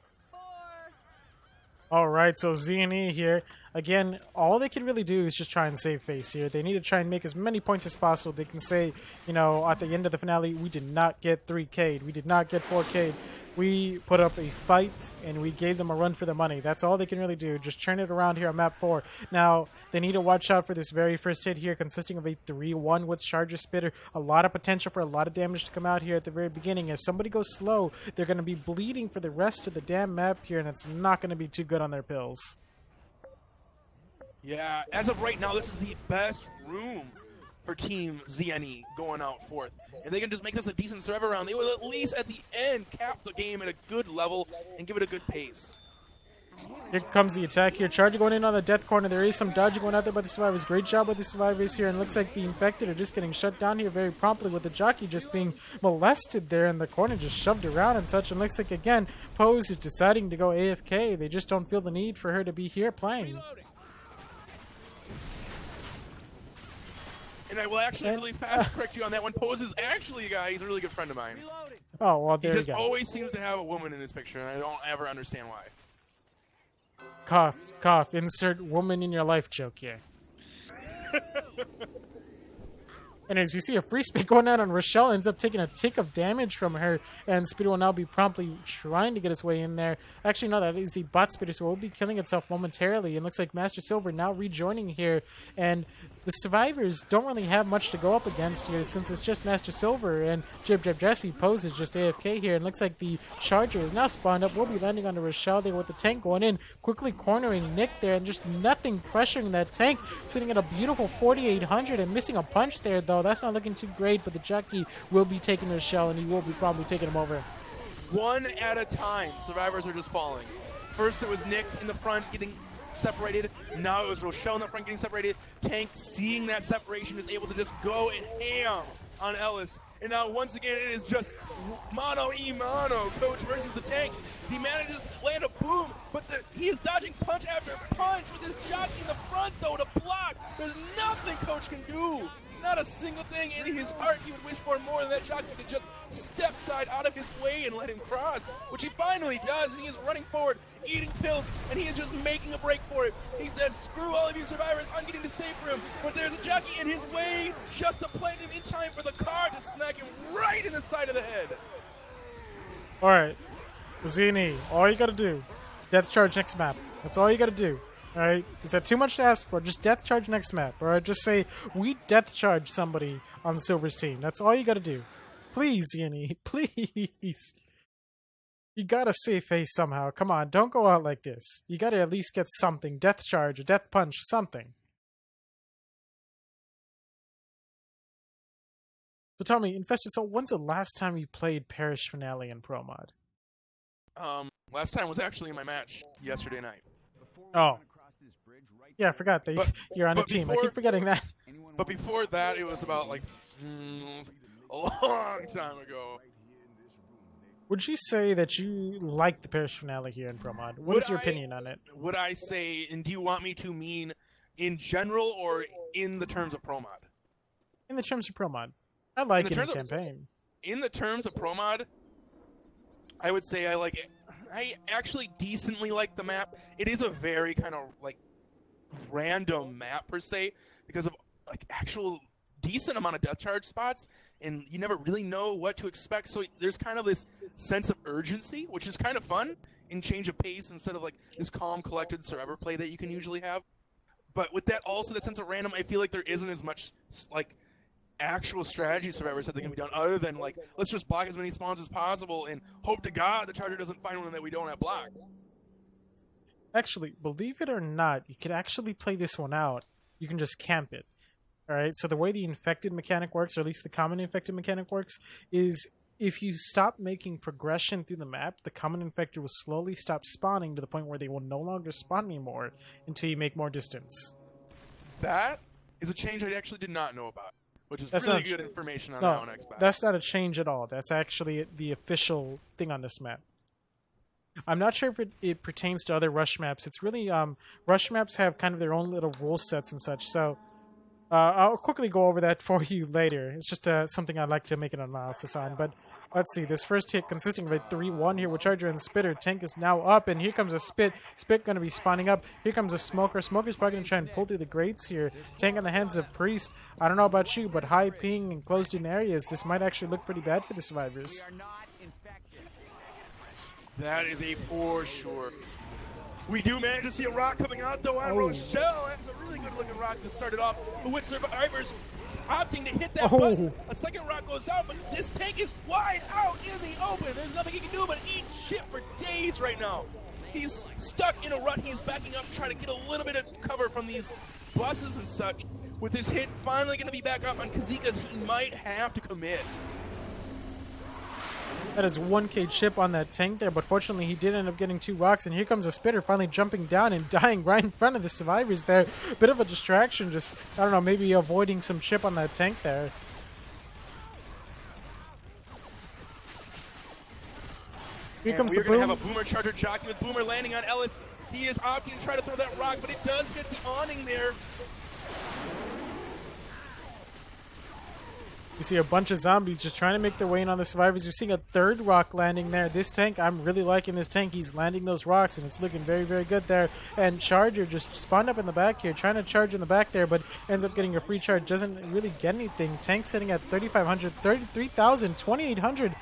All right, so Z&E here. Again, all they can really do is just try and save face here. They need to try and make as many points as possible. They can say, you know, at the end of the finale, we did not get 3K'd. We did not get 4K'd. We put up a fight, and we gave them a run for the money. That's all they can really do. Just turn it around here on map 4. Now, they need to watch out for this very first hit here, consisting of a 3-1 with Charger Spitter. A lot of potential for a lot of damage to come out here at the very beginning. If somebody goes slow, they're going to be bleeding for the rest of the damn map here, and it's not going to be too good on their pills. Yeah, as of right now, this is the best room for Team ZNE going out fourth. And they can just make this a decent survivor round. They will at least at the end cap the game at a good level and give it a good pace. Here comes the attack here. Charger going in on the death corner. There is some dodging going out there by the survivors. Great job with the survivors here. And looks like the infected are just getting shut down here very promptly with the jockey just being molested there in the corner, just shoved around and such. And looks like, again, Pose is deciding to go AFK. They just don't feel the need for her to be here playing. Reloading. And I will actually really fast correct you on that one. Pose is actually a guy, he's a really good friend of mine. Reloading. Oh, well, there he you just go. always seems to have a woman in his picture, and I don't ever understand why. Cough, cough. Insert woman in your life joke here. And as you see, a free spit going out on Rochelle ends up taking a tick of damage from her, and Spitter will now be promptly trying to get its way in there. Actually, no, that is the bot Spitter, so it will be killing itself momentarily. And looks like Master Silver now rejoining here, and the survivors don't really have much to go up against here since it's just Master Silver, and Jib Jab Jesse Pose is just AFK here. And looks like the Charger is now spawned up. Will be landing on the Rochelle there with the tank going in, quickly cornering Nick there, and just nothing pressuring that tank, sitting at a beautiful 4,800 and missing a punch there, though. That's not looking too great, but the jockey will be taking the shell, and he will be probably taking him over. One at a time, survivors are just falling. First it was Nick in the front getting separated. Now it was Rochelle in the front getting separated. Tank, seeing that separation, is able to just go and ham on Ellis. And now once again it is just mano-y-mano, Coach versus the tank. He manages to land a boom, but he is dodging punch after punch with his jockey in the front, though, to block. There's nothing Coach can do. Not a single thing in his heart he would wish for more than that jockey to just step side out of his way and let him cross, which he finally does, and he is running forward, eating pills, and he is just making a break for it. He says, screw all of you survivors, I'm getting to safe room, but there's a jockey in his way just to plant him in time for the car to smack him right in the side of the head. Alright, Zini, all you gotta do, death charge next map. That's all you gotta do. Alright, is that too much to ask for? Just death charge next map. Alright, just say, we death charge somebody on Silver's team. That's all you gotta do. Please, Zini, please. You gotta save face somehow. Come on, don't go out like this. You gotta at least get something. Death charge, a death punch, something. So tell me, Infested Soul, when's the last time you played Parish Finale in Pro Mod? Last time was actually in my match yesterday night. Oh. Yeah, I forgot that you're on a team. I keep forgetting that. But before that, it was about like a long time ago. Would you say that you like the Parish Finale here in Pro Mod? What is your opinion on it? Would I say, and do you want me to mean in general or in the terms of Pro Mod? In the terms of Pro Mod. I like it in campaign. In the terms of Pro Mod, I would say I like it. I actually decently like the map. It is a very kind of like random map per se because of like actual decent amount of death charge spots, and you never really know what to expect. So there's kind of this sense of urgency, which is kind of fun in change of pace instead of like this calm, collected survivor play that you can usually have. But with that also that sense of random, I feel like there isn't as much like actual strategy survivors that can be done other than like let's just block as many spawns as possible and hope to God the charger doesn't find one that we don't have blocked. Actually, believe it or not, you could actually play this one out. You can just camp it. Alright, so the way the infected mechanic works, or at least the common infected mechanic works, is if you stop making progression through the map, the common infector will slowly stop spawning to the point where they will no longer spawn anymore until you make more distance. That is a change I actually did not know about, which is really good information on how an Xbox. That's not a change at all. That's actually the official thing on this map. I'm not sure if it pertains to other rush maps. It's really, rush maps have kind of their own little rule sets and such, so I'll quickly go over that for you later. It's just something I'd like to make an analysis on, but let's see. This first hit consisting of a 3-1 here with Charger and Spitter. Tank is now up, and here comes a Spit. Spit going to be spawning up. Here comes a Smoker. Smoker's probably going to try and pull through the grates here. Tank in the hands of Priest. I don't know about you, but high ping and closed-in areas, this might actually look pretty bad for the survivors. That is a for sure. We do manage to see a rock coming out, though, on Rochelle. That's a really good-looking rock that started off with survivors opting to hit that button. A second rock goes out, but this tank is wide out in the open. There's nothing he can do but eat shit for days right now. He's stuck in a rut. He's backing up, trying to get a little bit of cover from these buses and such. With this hit finally going to be back up on Kazika's, he might have to commit. That is 1k chip on that tank there, but fortunately he did end up getting 2 rocks, and here comes a Spitter finally jumping down and dying right in front of the survivors there. Bit of a distraction, just, I don't know, maybe avoiding some chip on that tank there. Here comes the We're going to have a Boomer Charger jockey with Boomer landing on Ellis. He is opting to try to throw that rock, but it does hit the awning there. You see a bunch of zombies just trying to make their way in on the survivors. You're seeing a 3rd rock landing there. This tank, I'm really liking this tank. He's landing those rocks, and it's looking very, very good there. And Charger just spawned up in the back here, trying to charge in the back there, but ends up getting a free charge. Doesn't really get anything. Tank sitting at 3,500, 33,000, 2,800,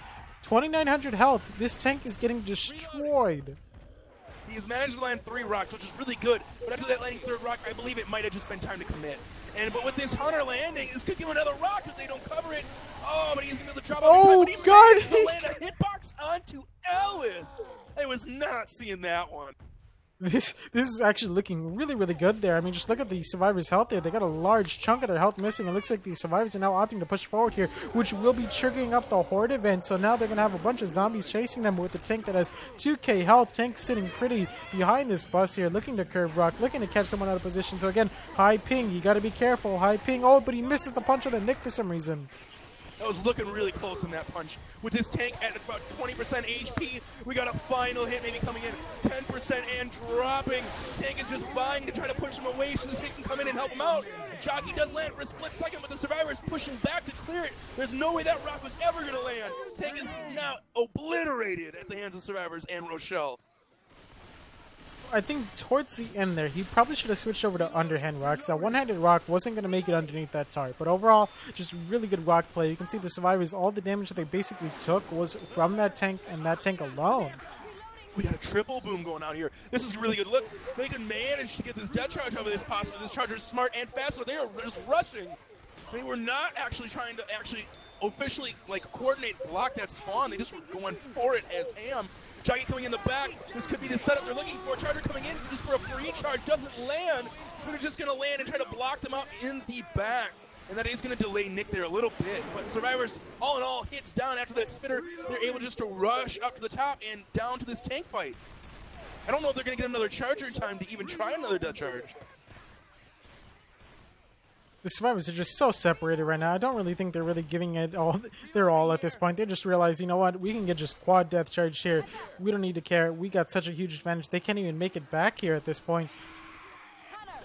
2,900 health. This tank is getting destroyed. He has managed to land 3 rocks, which is really good. But after that landing 3rd rock, I believe it might have just been time to commit. But with this Hunter landing, this could give him another rock if they don't cover it. Oh, but he's going to be able to drop out. Oh, God! To land a hitbox onto Ellis. I was not seeing that one. This is actually looking really, really good there. I mean, just look at the survivors' health there. They got a large chunk of their health missing. It looks like the survivors are now opting to push forward here, which will be triggering up the Horde event. So now they're going to have a bunch of zombies chasing them with the tank that has 2k health. Tank sitting pretty behind this bus here, looking to curve rock, looking to catch someone out of position. So again, high ping. You got to be careful. High ping. Oh, but he misses the punch on the Nick for some reason. That was looking really close in that punch. With this tank at about 20% HP, we got a final hit maybe coming in 10% and dropping. Tank is just vying to try to push him away so this hit can come in and help him out. Jockey does land for a split second, but the survivor is pushing back to clear it. There's no way that rock was ever going to land. Tank is now obliterated at the hands of survivors and Rochelle. I think towards the end there, he probably should have switched over to underhand rocks. That one-handed rock wasn't going to make it underneath that target. But overall, just really good rock play. You can see the survivors, all the damage that they basically took was from that tank and that tank alone. We got a triple boom going out here. This is really good. Look, they can manage to get this death charge over this possible. This charger is smart and fast, so they are just rushing. They were not actually trying to officially like coordinate, block that spawn. They just were going for it as ham. Jockey coming in the back. This could be the setup they're looking for. Charger coming in just for a free charge. Doesn't land. Spinner's just going to land and try to block them out in the back. And that is going to delay Nick there a little bit. But Survivors, all in all, hits down after that Spinner. They're able just to rush up to the top and down to this tank fight. I don't know if they're going to get another charger in time to even try another death charge. The Survivors are just so separated right now. I don't really think they're really giving it all their all at this point. They just realize, you know what, we can get just quad death charge here. We don't need to care. We got such a huge advantage. They can't even make it back here at this point.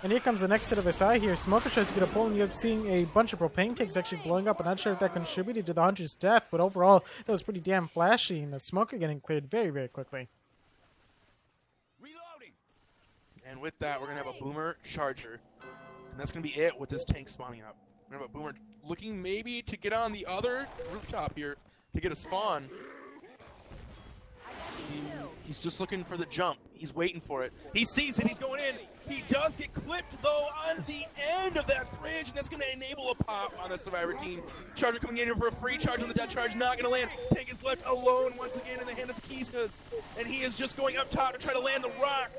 And here comes the next set of SI here. Smoker tries to get a pull, and you have seeing a bunch of propane tanks actually blowing up. I'm not sure if that contributed to the Hunter's death, but overall, that was pretty damn flashy, and the Smoker getting cleared very, very quickly. Reloading. And with that, we're going to have a Boomer Charger. And that's going to be it with this tank spawning up. We're going to have a Boomer looking maybe to get on the other rooftop here to get a spawn. He's just looking for the jump. He's waiting for it. He sees it. He's going in. He does get clipped, though, on the end of that bridge, and that's going to enable a pop on the Survivor team. Charger coming in here for a free charge on the death charge. Not going to land. Tank is left alone once again in the hand of Keiskas, and he is just going up top to try to land the rock.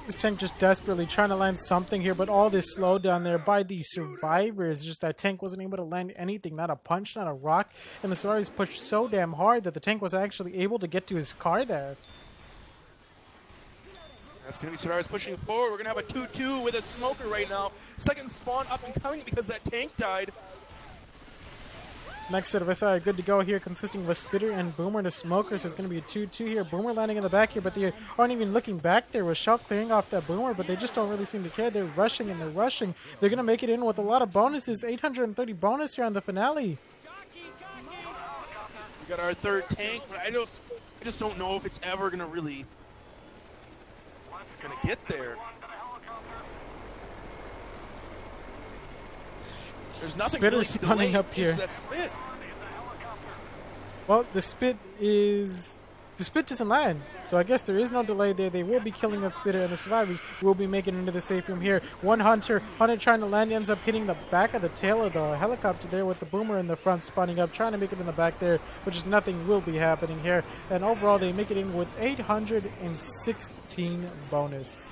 This tank just desperately trying to land something here, but all this slowed down there by the Survivors. Just that tank wasn't able to land anything, not a punch, not a rock. And the Survivors pushed so damn hard that the tank was actually able to get to his car there. That's going to be Survivors pushing forward. We're going to have a 2-2 with a Smoker right now. Second spawn up and coming because that tank died. Next set of SI are good to go here, consisting of a Spitter and Boomer and a Smoker, so it's going to be a 2-2 here. Boomer landing in the back here, but they aren't even looking back there. With Shell clearing off that Boomer, but they just don't really seem to care. They're rushing and they're rushing. They're going to make it in with a lot of bonuses. 830 bonus here on the finale. We got our third tank, but I just don't know if it's ever going to really get there. There's nothing Spitter's really to delay spawning up here. that spit. Well, the spit doesn't land, so I guess there is no delay there. They will be killing that Spitter, and the Survivors will be making it into the safe room here. One Hunter trying to land, ends up hitting the back of the tail of the helicopter there with the Boomer in the front spawning up, trying to make it in the back there, which is nothing will be happening here. And overall, they make it in with 816 bonus.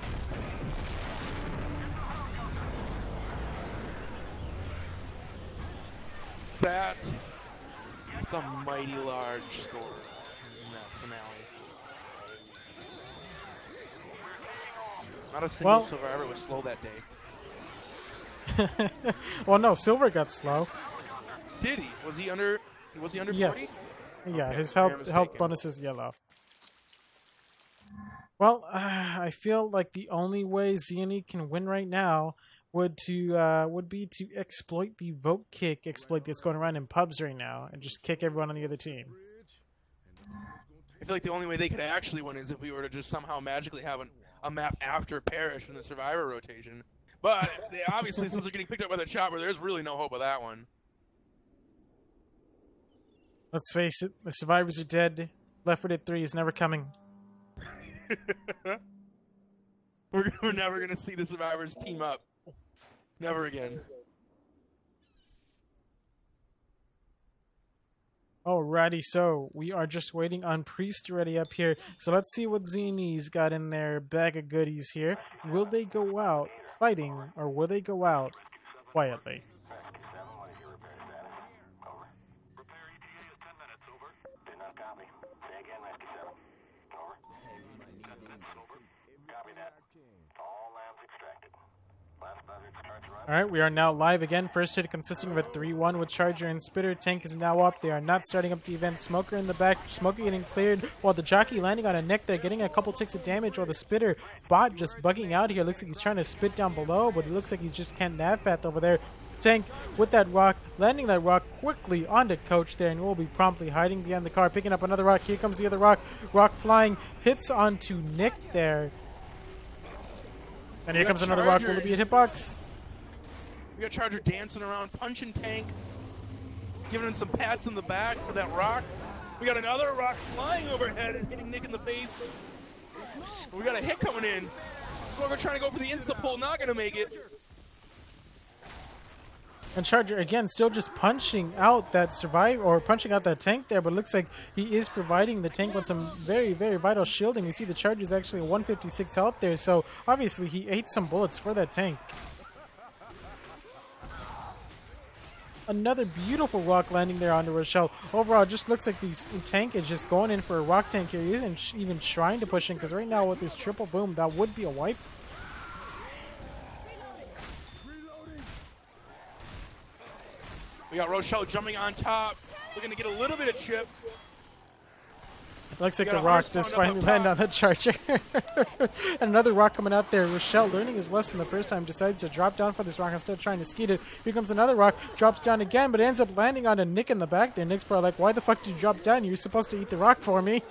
That's a mighty large score in that finale. Not a single Survivor was slow that day. Well, no, Silver got slow. Did he? Was he under 40? Yes. Yeah, Okay, his fair health mistaken. bonus is yellow. Well, I feel like the only way Xeony can win right now would be to exploit the vote kick exploit that's going around in pubs right now and just kick everyone on the other team. I feel like the only way they could actually win is if we were to just somehow magically have a map after Parish in the Survivor rotation. But they obviously, since they're getting picked up by the chopper, there's really no hope of that one. Let's face it, the Survivors are dead. Left 4 Dead 3 is never coming. We're never going to see the Survivors team up. Never again. Alrighty, so we are just waiting on Priest ready up here. So let's see what Xeny's got in their bag of goodies here. Will they go out fighting, or will they go out quietly? Alright, we are now live again. First hit consisting of a 3-1 with Charger and Spitter. Tank is now up. They are not starting up the event. Smoker in the back. Smoker getting cleared while the Jockey landing on a neck there, getting a couple ticks of damage while the Spitter bot just bugging out here. Looks like he's trying to spit down below, but it looks like he's just can't nav path over there. Tank with that rock, landing that rock quickly onto Coach there, and will be promptly hiding behind the car, picking up another rock. Here comes the other rock. Rock flying, hits onto Nick there. And here comes another rock. Will it be a hitbox? We got Charger dancing around, punching Tank, giving him some pats in the back for that rock. We got another rock flying overhead and hitting Nick in the face. We got a hit coming in. Slugger trying to go for the insta pull, not going to make it. And Charger, again, still just punching out that punching out that tank there, but it looks like he is providing the tank with some very, very vital shielding. You see the Charger's actually 156 health there, so obviously he ate some bullets for that tank. Another beautiful rock landing there onto Rochelle. Overall, it just looks like the tank is just going in for a rock tank here. He isn't even trying to push in, because right now with this triple boom, that would be a wipe. We got Rochelle jumping on top. We're going to get a little bit of chip. Looks like the rock just finally landed on the Charger. And another rock coming out there. Rochelle, learning his lesson the first time, decides to drop down for this rock instead of trying to skeet it. Here comes another rock, drops down again, but ends up landing on a Nick in the back there. Nick's probably like, why the fuck did you drop down? You were supposed to eat the rock for me.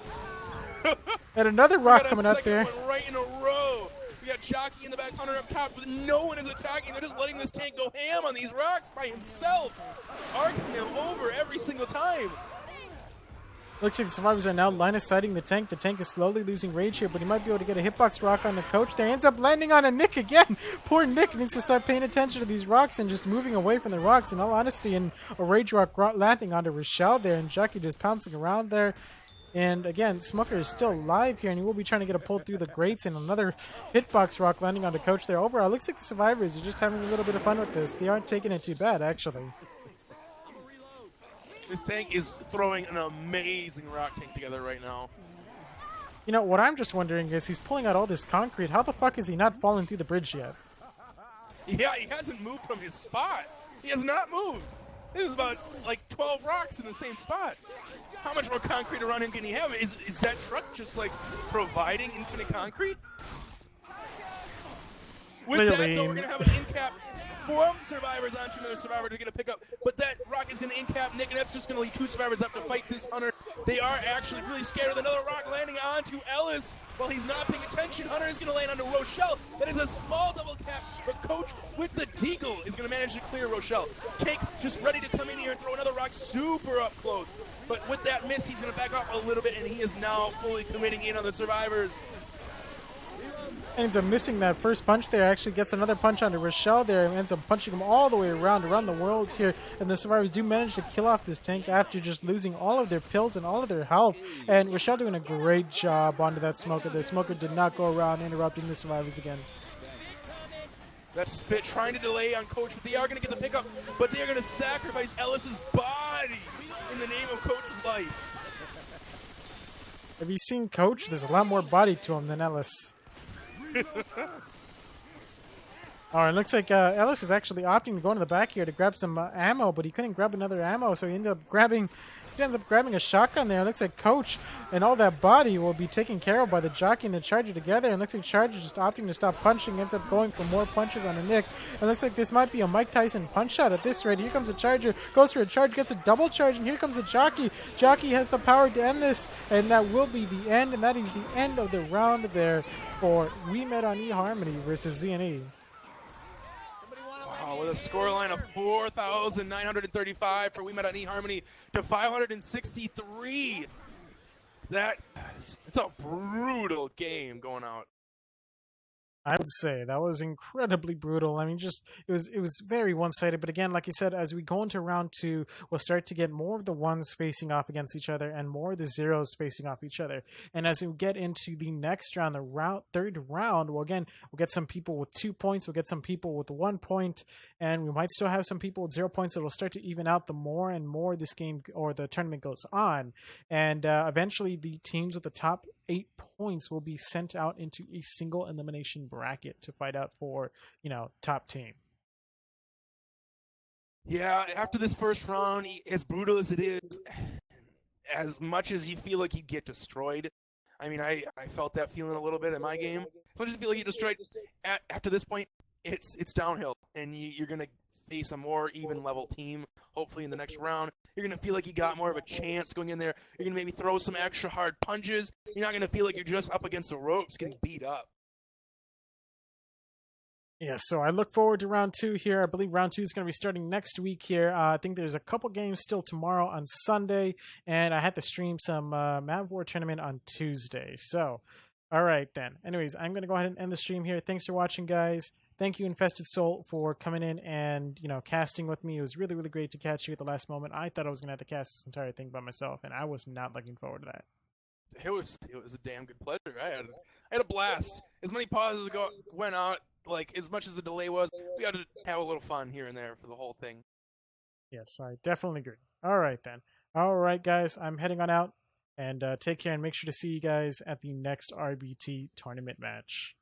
And another rock coming out there. One right in a row. We got Jockey in the back, Hunter up top, but no one is attacking. They're just letting this tank go ham on these rocks by himself, arcing them over every single time. Looks like the survivors are now line of sighting the tank. The tank is slowly losing rage here, but he might be able to get a hitbox rock on the coach there. Ends up landing on a Nick again. Poor Nick needs to start paying attention to these rocks and just moving away from the rocks. In all honesty, and a rage rock landing onto Rochelle there, and Jockey just pouncing around there. And again, Smoker is still alive here, and he will be trying to get a pull through the grates, and another hitbox rock landing on the coach there. Overall, looks like the survivors are just having a little bit of fun with this. They aren't taking it too bad, actually. This tank is throwing an amazing rock tank together right now. You know, what I'm just wondering is he's pulling out all this concrete. How the fuck is he not falling through the bridge yet? Yeah, he hasn't moved from his spot. He has not moved. There's about like 12 rocks in the same spot. How much more concrete around him can he have? Is that truck just like providing infinite concrete? With that, though, we're going to have an in-cap from survivors onto another survivor to get a pickup. But that rock is going to in-cap Nick, and that's just going to leave two survivors up to fight this Hunter. They are actually really scared of another rock landing onto Ellis. While he's not paying attention, Hunter is going to land onto Rochelle. That is a small double cap, but Coach with the deagle is going to manage to clear Rochelle. Tank just ready to come in here and throw another rock super up close. But with that miss, he's going to back off a little bit, and he is now fully committing in on the survivors. Ends up missing that first punch there. Actually gets another punch onto Rochelle there, and ends up punching him all the way around the world here. And the survivors do manage to kill off this tank after just losing all of their pills and all of their health. And Rochelle doing a great job onto that Smoker. The Smoker did not go around interrupting the survivors again. That Spit trying to delay on Coach, but they are going to get the pickup. But they are going to sacrifice Ellis's body in the name of Coach's life. Have you seen Coach? There's a lot more body to him than Ellis. Alright, looks like Ellis is actually opting to go into the back here to grab some ammo, but he couldn't grab another ammo, so he ends up grabbing a shotgun there. It looks like Coach and all that body will be taken care of by the Jockey and the Charger together. And looks like Charger just opting to stop punching, ends up going for more punches on a Nick. And looks like this might be a Mike Tyson punch shot at this rate. Here comes the Charger, goes for a charge, gets a double charge, and here comes the Jockey. Jockey has the power to end this, and that will be the end, and that is the end of the round there for We Met on Eharmony versus Z&E. Wow, with a scoreline of 4,935 for We Met on Eharmony to 563. It's a brutal game going out. I would say that was incredibly brutal. I mean, just it was very one-sided. But again, like you said, as we go into round two, we'll start to get more of the ones facing off against each other and more of the zeros facing off each other. And as we get into the next round, third round, we'll get some people with 2 points. We'll get some people with 1 point, and we might still have some people with 0 points. So it'll start to even out the more and more this game or the tournament goes on. And eventually, the teams with the top 8 points will be sent out into a single elimination bracket to fight out for, top team. Yeah, after this first round, as brutal as it is, as much as you feel like you get destroyed, I mean, I felt that feeling a little bit in my game. As much as you feel like you get destroyed, after this point, it's downhill, and you're going to face a more even level team, hopefully in the next round. You're going to feel like you got more of a chance going in there. You're going to maybe throw some extra hard punches. You're not going to feel like you're just up against the ropes getting beat up. Yeah, so I look forward to round two here. I believe round two is going to be starting next week here. I think there's a couple games still tomorrow on Sunday, and I had to stream some Mav War tournament on Tuesday. So, all right then. Anyways, I'm going to go ahead and end the stream here. Thanks for watching, guys. thank you, Infested Soul, for coming in and casting with me. It was really, really great to catch you at the last moment. I thought I was gonna have to cast this entire thing by myself, and I was not looking forward to that. It was a damn good pleasure. I had a blast. As many pauses went out, like as much as the delay was, we got to have a little fun here and there for the whole thing. Yes, I definitely agree. All right, then. All right, guys, I'm heading on out, and take care, and make sure to see you guys at the next RBT tournament match.